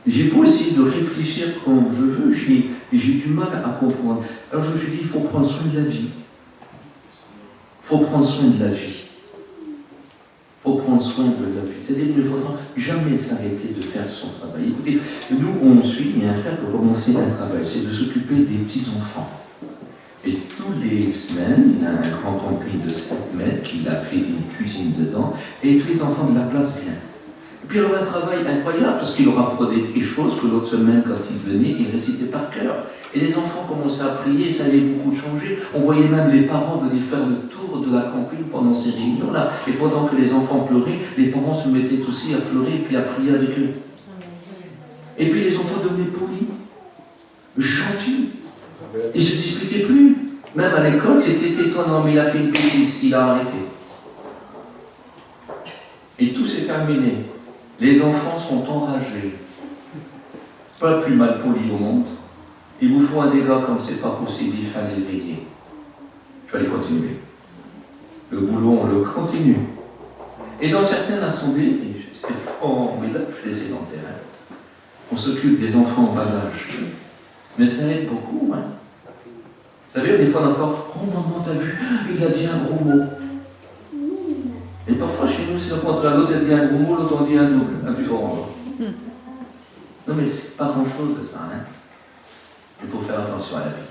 J'ai beau essayer de réfléchir comme je veux, j'ai du mal à comprendre. Alors je me suis dit, il faut prendre soin de la vie. Il faut prendre soin de la vie. Il faut prendre soin de la vie. C'est-à-dire qu'il ne faudra jamais s'arrêter de faire son travail. Écoutez, nous, on suit, il y a un frère qui a commencé un travail, c'est de s'occuper des petits-enfants. Et tous les semaines, il a un grand camping de 7 mètres, qu'il a fait une cuisine dedans, et tous les enfants de la place viennent. Et puis il aura un travail incroyable, parce qu'il aura appris des choses que l'autre semaine, quand il venait, il récitait par cœur. Et les enfants commençaient à prier, ça avait beaucoup changé. On voyait même les parents venir faire le tour de la camping pendant ces réunions-là. Et pendant que les enfants pleuraient, les parents se mettaient aussi à pleurer et puis à prier avec eux. Et puis les enfants devenaient polis, gentils. Ils ne se disputaient plus. Même à l'école, c'était étonnant, mais il a fait une bêtise, il a arrêté. Et tout s'est terminé. Les enfants sont enragés. Pas plus mal polis au monde. Il vous faut un dégât comme c'est pas possible, il fallait le veiller. Il fallait continuer. Le boulot, on le continue. Et dans certaines assemblées, c'est formidable chez les sédentaires, hein, on s'occupe des enfants en bas âge. Mais ça aide beaucoup, hein. Vous savez, des fois on entend « Oh maman, t'as vu, il a dit un gros mot ». Et parfois chez nous, c'est le contraire. L'autre dit un gros mot, l'autre en dit un double, un plus fort encore. Non mais c'est pas grand-chose de ça, hein. Il faut faire attention à la vie.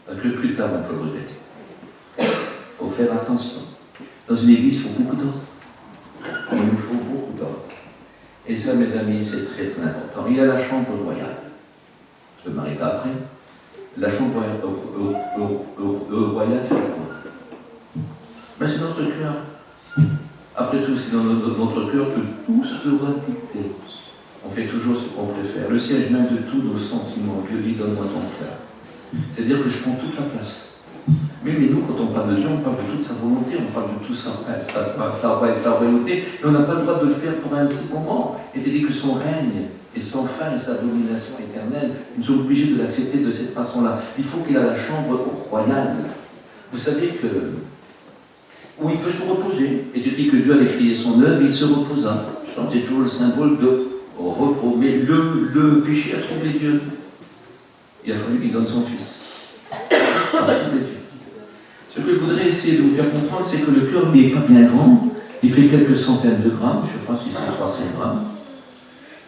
Parce que plus tard, on peut le regretter. Il faut faire attention. Dans une église, il faut beaucoup d'ordre. Il nous faut beaucoup d'ordre. Et ça, mes amis, c'est très très important. Il y a la chambre royale. Je vais m'arrêter après. La chambre royale, c'est quoi? Mais c'est notre cœur. Après tout, c'est dans notre cœur que tout sera dicté. On fait toujours ce qu'on préfère. Le siège même de tous nos sentiments. Dieu dit, donne-moi ton cœur. C'est-à-dire que je prends toute la place. Mais nous, quand on parle de Dieu, on parle de toute sa volonté, on parle de toute sa royauté, et on n'a pas le droit de le faire pour un petit moment. Et c'est-à-dire que son règne est sans fin et sa domination éternelle, nous sommes obligés de l'accepter de cette façon-là. Il faut qu'il ait la chambre royale. Vous savez que, où il peut se reposer. Et tu dis que Dieu avait créé son œuvre, il se reposa. C'est toujours le symbole de repos. Mais le péché a troublé Dieu. Il a fallu qu'il donne son fils. Ce que je voudrais essayer de vous faire comprendre, c'est que le cœur n'est pas bien grand. Il fait quelques centaines de grammes, je ne sais pas si c'est 300 grammes.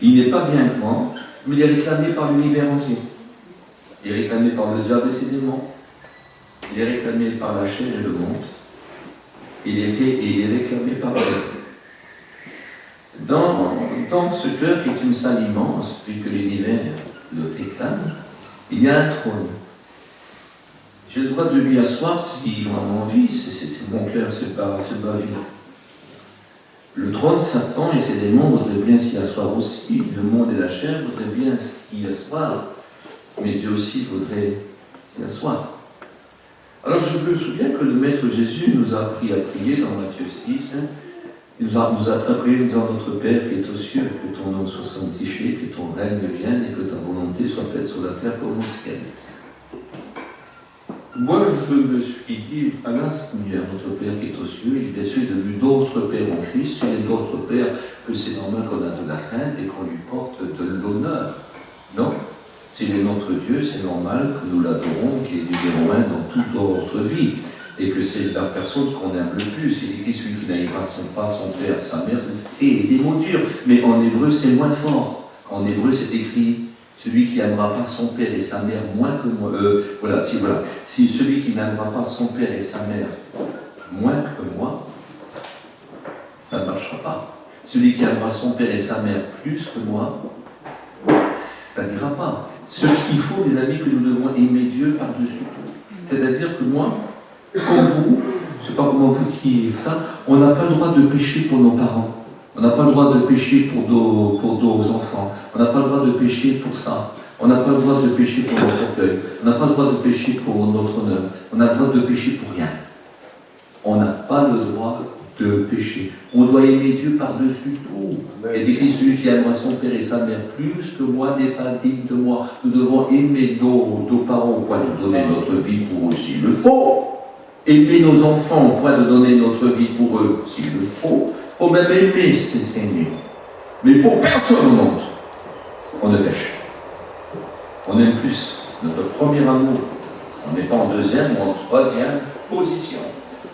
Il n'est pas bien grand, mais il est réclamé par l'univers entier. Il est réclamé par le diable et ses démons. Il est réclamé par la chair et le monde. Il est réclamé par Dieu. Dans ce cœur qui est une salle immense, puis que l'univers le réclame, il y a un trône. J'ai le droit de lui asseoir si j'en ai envie, c'est mon cœur, c'est pas vie. Le trône, Satan et ses démons voudraient bien s'y asseoir aussi, le monde et la chair voudraient bien s'y asseoir, mais Dieu aussi voudrait s'y asseoir. Alors je me souviens que le Maître Jésus nous a appris à prier dans Matthieu 6, il nous a appris à prier en disant notre Père qui est aux cieux, que ton nom soit sanctifié, que ton règne vienne et que ta volonté soit faite sur la terre comme au ciel. Moi, je me suis dit, alas, il y a notre Père qui est aux cieux, il est bien sûr devenu d'autres pères en Christ, il y a d'autres pères que c'est normal qu'on a de la crainte et qu'on lui porte de l'honneur. Non, s'il est notre Dieu, c'est normal que nous l'adorons, qu'il est numéro un dans toute notre vie, et que c'est la personne qu'on aime le plus. Il dit celui qui n'aime pas son père, sa mère, c'est des mots durs, mais en hébreu c'est moins fort. En hébreu c'est écrit celui qui n'aimera pas son père et sa mère moins que moi. Si celui qui n'aimera pas son père et sa mère moins que moi, ça ne marchera pas. Celui qui aimera son père et sa mère plus que moi, ça n'ira pas. Ce qu'il faut, les amis, que nous devons aimer Dieu par-dessus tout. C'est-à-dire que moi, comme vous, je ne sais pas comment vous dire ça, on n'a pas le droit de pécher pour nos parents. On n'a pas le droit de pécher pour nos enfants. On n'a pas le droit de pécher pour ça. On n'a pas le droit de pécher pour notre orgueil. On n'a pas le droit de pécher pour notre honneur. On n'a le droit de pécher pour rien. On n'a pas le droit de pécher. On doit aimer Dieu par-dessus tout. Et dit celui qui aimera son père et sa mère plus que moi n'est pas digne de moi. Nous devons aimer nos parents au point de donner notre vie pour eux s'il le faut. Aimer nos enfants au point de donner notre vie pour eux s'il le faut. Il faut même aimer ses ennemis. Mais pour personne au monde, on ne pêche. On aime plus notre premier amour. On n'est pas en deuxième ou en troisième position.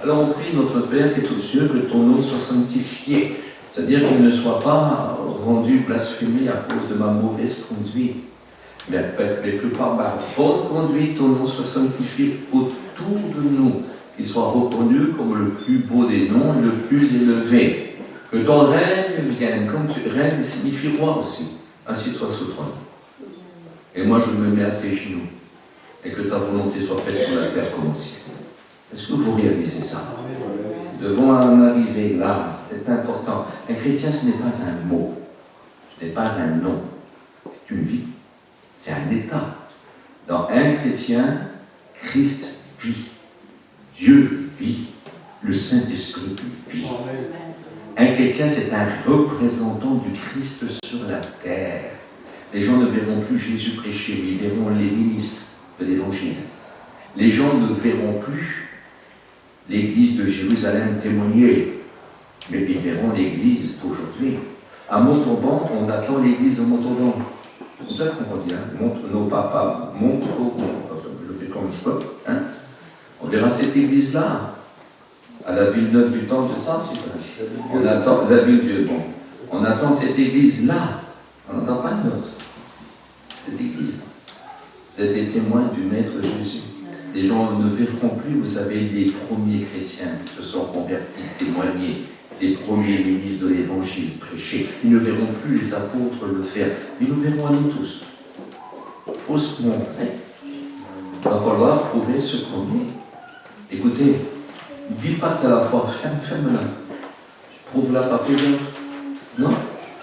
Alors on prie notre Père qui est aux cieux, que ton nom soit sanctifié. C'est-à-dire qu'il ne soit pas rendu blasphémé à cause de ma mauvaise conduite. Mais que par ma bonne conduite, ton nom soit sanctifié autour de nous. Qu'il soit reconnu comme le plus beau des noms et le plus élevé. Que ton règne vienne, comme tu règnes signifie roi aussi. Assieds-toi sur le trône. Et moi je me mets à tes genoux. Et que ta volonté soit faite sur la terre comme au ciel. Est-ce que vous réalisez ça? Nous devons en arriver là. C'est important. Un chrétien, ce n'est pas un mot. Ce n'est pas un nom. C'est une vie. C'est un état. Dans un chrétien, Christ vit. Dieu vit. Le Saint-Esprit vit. Un chrétien, c'est un représentant du Christ sur la terre. Les gens ne verront plus Jésus prêcher, mais ils verront les ministres de l'Évangile. Les gens ne verront plus l'église de Jérusalem témoigner, mais ils verront l'église d'aujourd'hui. À Montauban, on attend l'église de Montauban. C'est ça qu'on va dire. Nos papas montent au je fais comme je peux. Hein. On verra cette église-là. À la Villeneuve du Temple de ça, on attend la Ville-Dieu. Bon. On attend cette église-là. On n'entend pas une autre. Cette église-là. Vous êtes les témoins du Maître Jésus. Les gens ne verront plus, vous savez, les premiers chrétiens qui se sont convertis, témoignés, les premiers ministres de l'Évangile prêchés. Ils ne verront plus les apôtres le faire. Mais nous verrons à nous tous. Il faut se montrer. Il va falloir prouver ce qu'on est. Écoutez, dis pas qu'à la fois, ferme-la. Prouve-la par tes œuvres. Non?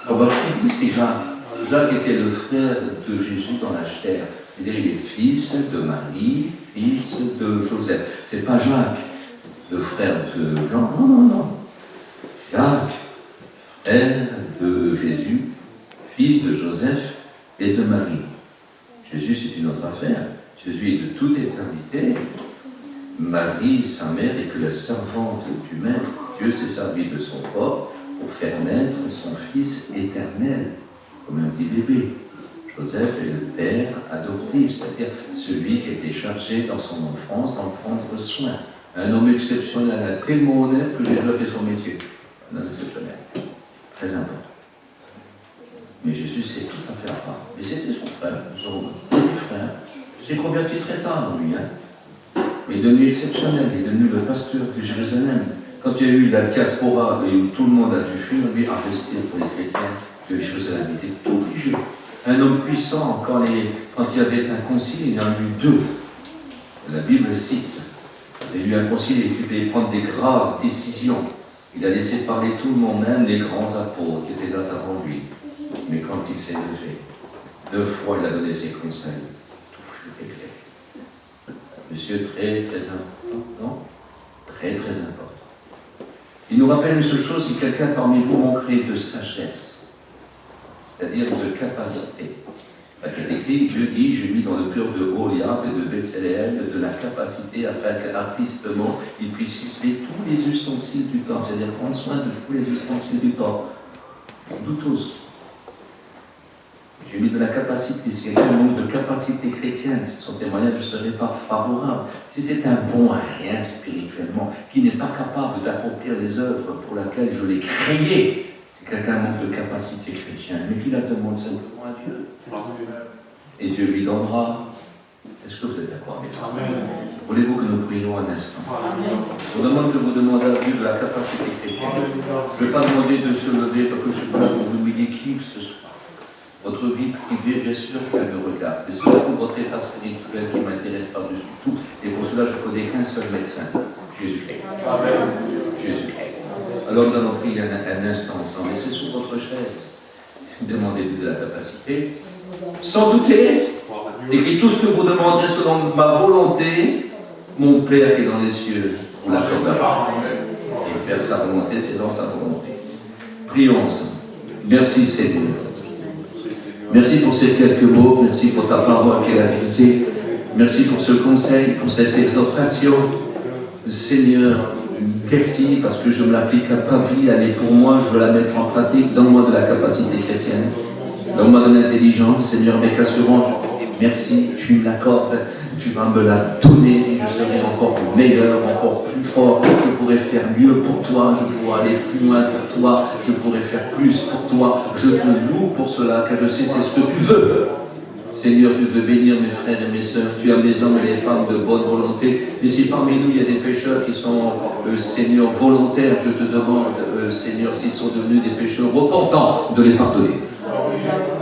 On va prier, c'est Jacques. Jacques était le frère de Jésus dans la chair. C'est-à-dire, il est fils de Marie, fils de Joseph. C'est pas Jacques, le frère de Jean. Non, non, non. Jacques, frère de Jésus, fils de Joseph et de Marie. Jésus, c'est une autre affaire. Jésus est de toute éternité. Marie, sa mère, est que la servante du Maître. Dieu s'est servi de son corps pour faire naître son Fils éternel, comme un petit bébé. Joseph est le père adoptif, c'est-à-dire celui qui a été chargé dans son enfance d'en prendre soin. Un homme exceptionnel, tellement honnête que Jésus a fait son métier. Un homme exceptionnel. Très important. Mais Jésus, c'est tout à fait à part. Mais c'était son frère, son petit frère. Il s'est converti très tard, lui. Mais il est devenu exceptionnel, il est devenu le pasteur de Jérusalem. Quand il y a eu la diaspora et où tout le monde a dû fuir, lui a resté pour les chrétiens de Jérusalem. Il était obligé. Un homme puissant, quand il y avait un concile, il y en a eu deux. La Bible cite. Il y a eu un concile et il devait prendre des graves décisions. Il a laissé parler tout le monde, même les grands apôtres qui étaient là avant lui. Mais quand il s'est levé, 2 fois il a donné ses conseils. Tout fut réglé. Monsieur, très, très important, non? Très, très important. Il nous rappelle une seule chose, si quelqu'un parmi vous manquerait de sagesse, c'est-à-dire de capacité. Il est écrit, Dieu dit, j'ai mis dans le cœur de Oholiab et de Bétzaleel de la capacité afin qu'artistement il puisse utiliser tous les ustensiles du temple, c'est-à-dire prendre soin de tous les ustensiles du temple. Nous tous. J'ai mis de la capacité. Si quelqu'un manque de capacité chrétienne, si son témoignage ne serait pas favorable, si c'est un bon à rien spirituellement, qui n'est pas capable d'accomplir les œuvres pour lesquelles je l'ai créé, si quelqu'un manque de capacité chrétienne, mais qu'il la demande simplement à Dieu. Et Dieu lui donnera. Est-ce que vous êtes d'accord avec ça? Voulez-vous que nous prions un instant? Je vous demande que vous demandez à Dieu de la capacité chrétienne. Je ne vais pas demander de se lever parce que je ne suis pas là pour vous humilier qui que ce soit. Votre vie privée, bien sûr, qu'elle me regarde. Mais c'est surtout votre état spirituel qui m'intéresse par-dessus tout. Et pour cela, je connais qu'un seul médecin, Jésus-Christ. Amen. Jésus-Christ. Alors nous allons prier un instant ensemble. Laissez sur votre chaise. Demandez-lui de la capacité. Sans douter. Écrit tout ce que vous demanderez selon ma volonté, mon Père qui est dans les cieux vous l'accordera. Et faire sa volonté, c'est dans sa volonté. Prions ensemble. Merci Seigneur. Merci pour ces quelques mots, merci pour ta parole qui est la vérité. Merci pour ce conseil, pour cette exhortation. Seigneur, merci parce que je me l'applique à ma vie, elle est pour moi, je veux la mettre en pratique. Donne-moi de la capacité chrétienne. Donne-moi de l'intelligence, Seigneur, avec assurance, je te dis merci, tu me l'accordes, tu vas me la donner, je serai encore meilleur, encore plus fort, je pourrai faire mieux pour toi, je pourrai aller plus loin pour toi, je pourrai faire plus pour toi, je te loue pour cela, car je sais c'est ce que tu veux. Seigneur, tu veux bénir mes frères et mes sœurs, tu aimes les hommes et les femmes de bonne volonté, mais si parmi nous il y a des pécheurs qui sont, Seigneur, volontaires, je te demande, Seigneur, s'ils sont devenus des pécheurs repentants, de les pardonner.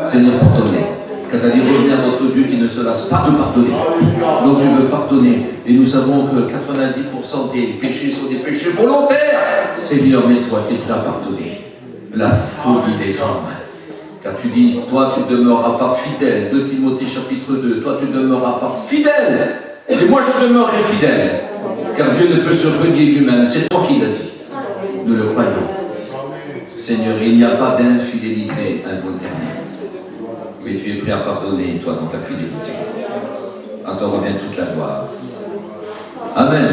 Seigneur, pardonnez. Car tu as dit revenez à votre Dieu qui ne se lasse pas de pardonner. Donc tu veux pardonner. Et nous savons que 90% des péchés sont des péchés volontaires. Seigneur, mais toi, tu es prêt à pardonner. La folie des hommes. Car tu dis, toi, tu ne demeureras pas fidèle. 2 Timothée chapitre 2. Toi, tu ne demeureras pas fidèle. Et moi, je demeurerai fidèle. Car Dieu ne peut se renier lui-même. C'est toi qui l'as dit. Nous le croyons. Seigneur, il n'y a pas d'infidélité involontaire. Mais tu es prêt à pardonner, toi, dans ta fidélité. À toi revient toute la gloire. Amen.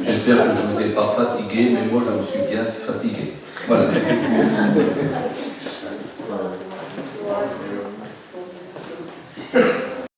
J'espère que je ne vous ai pas fatigué, mais moi, je me suis bien fatigué. Voilà.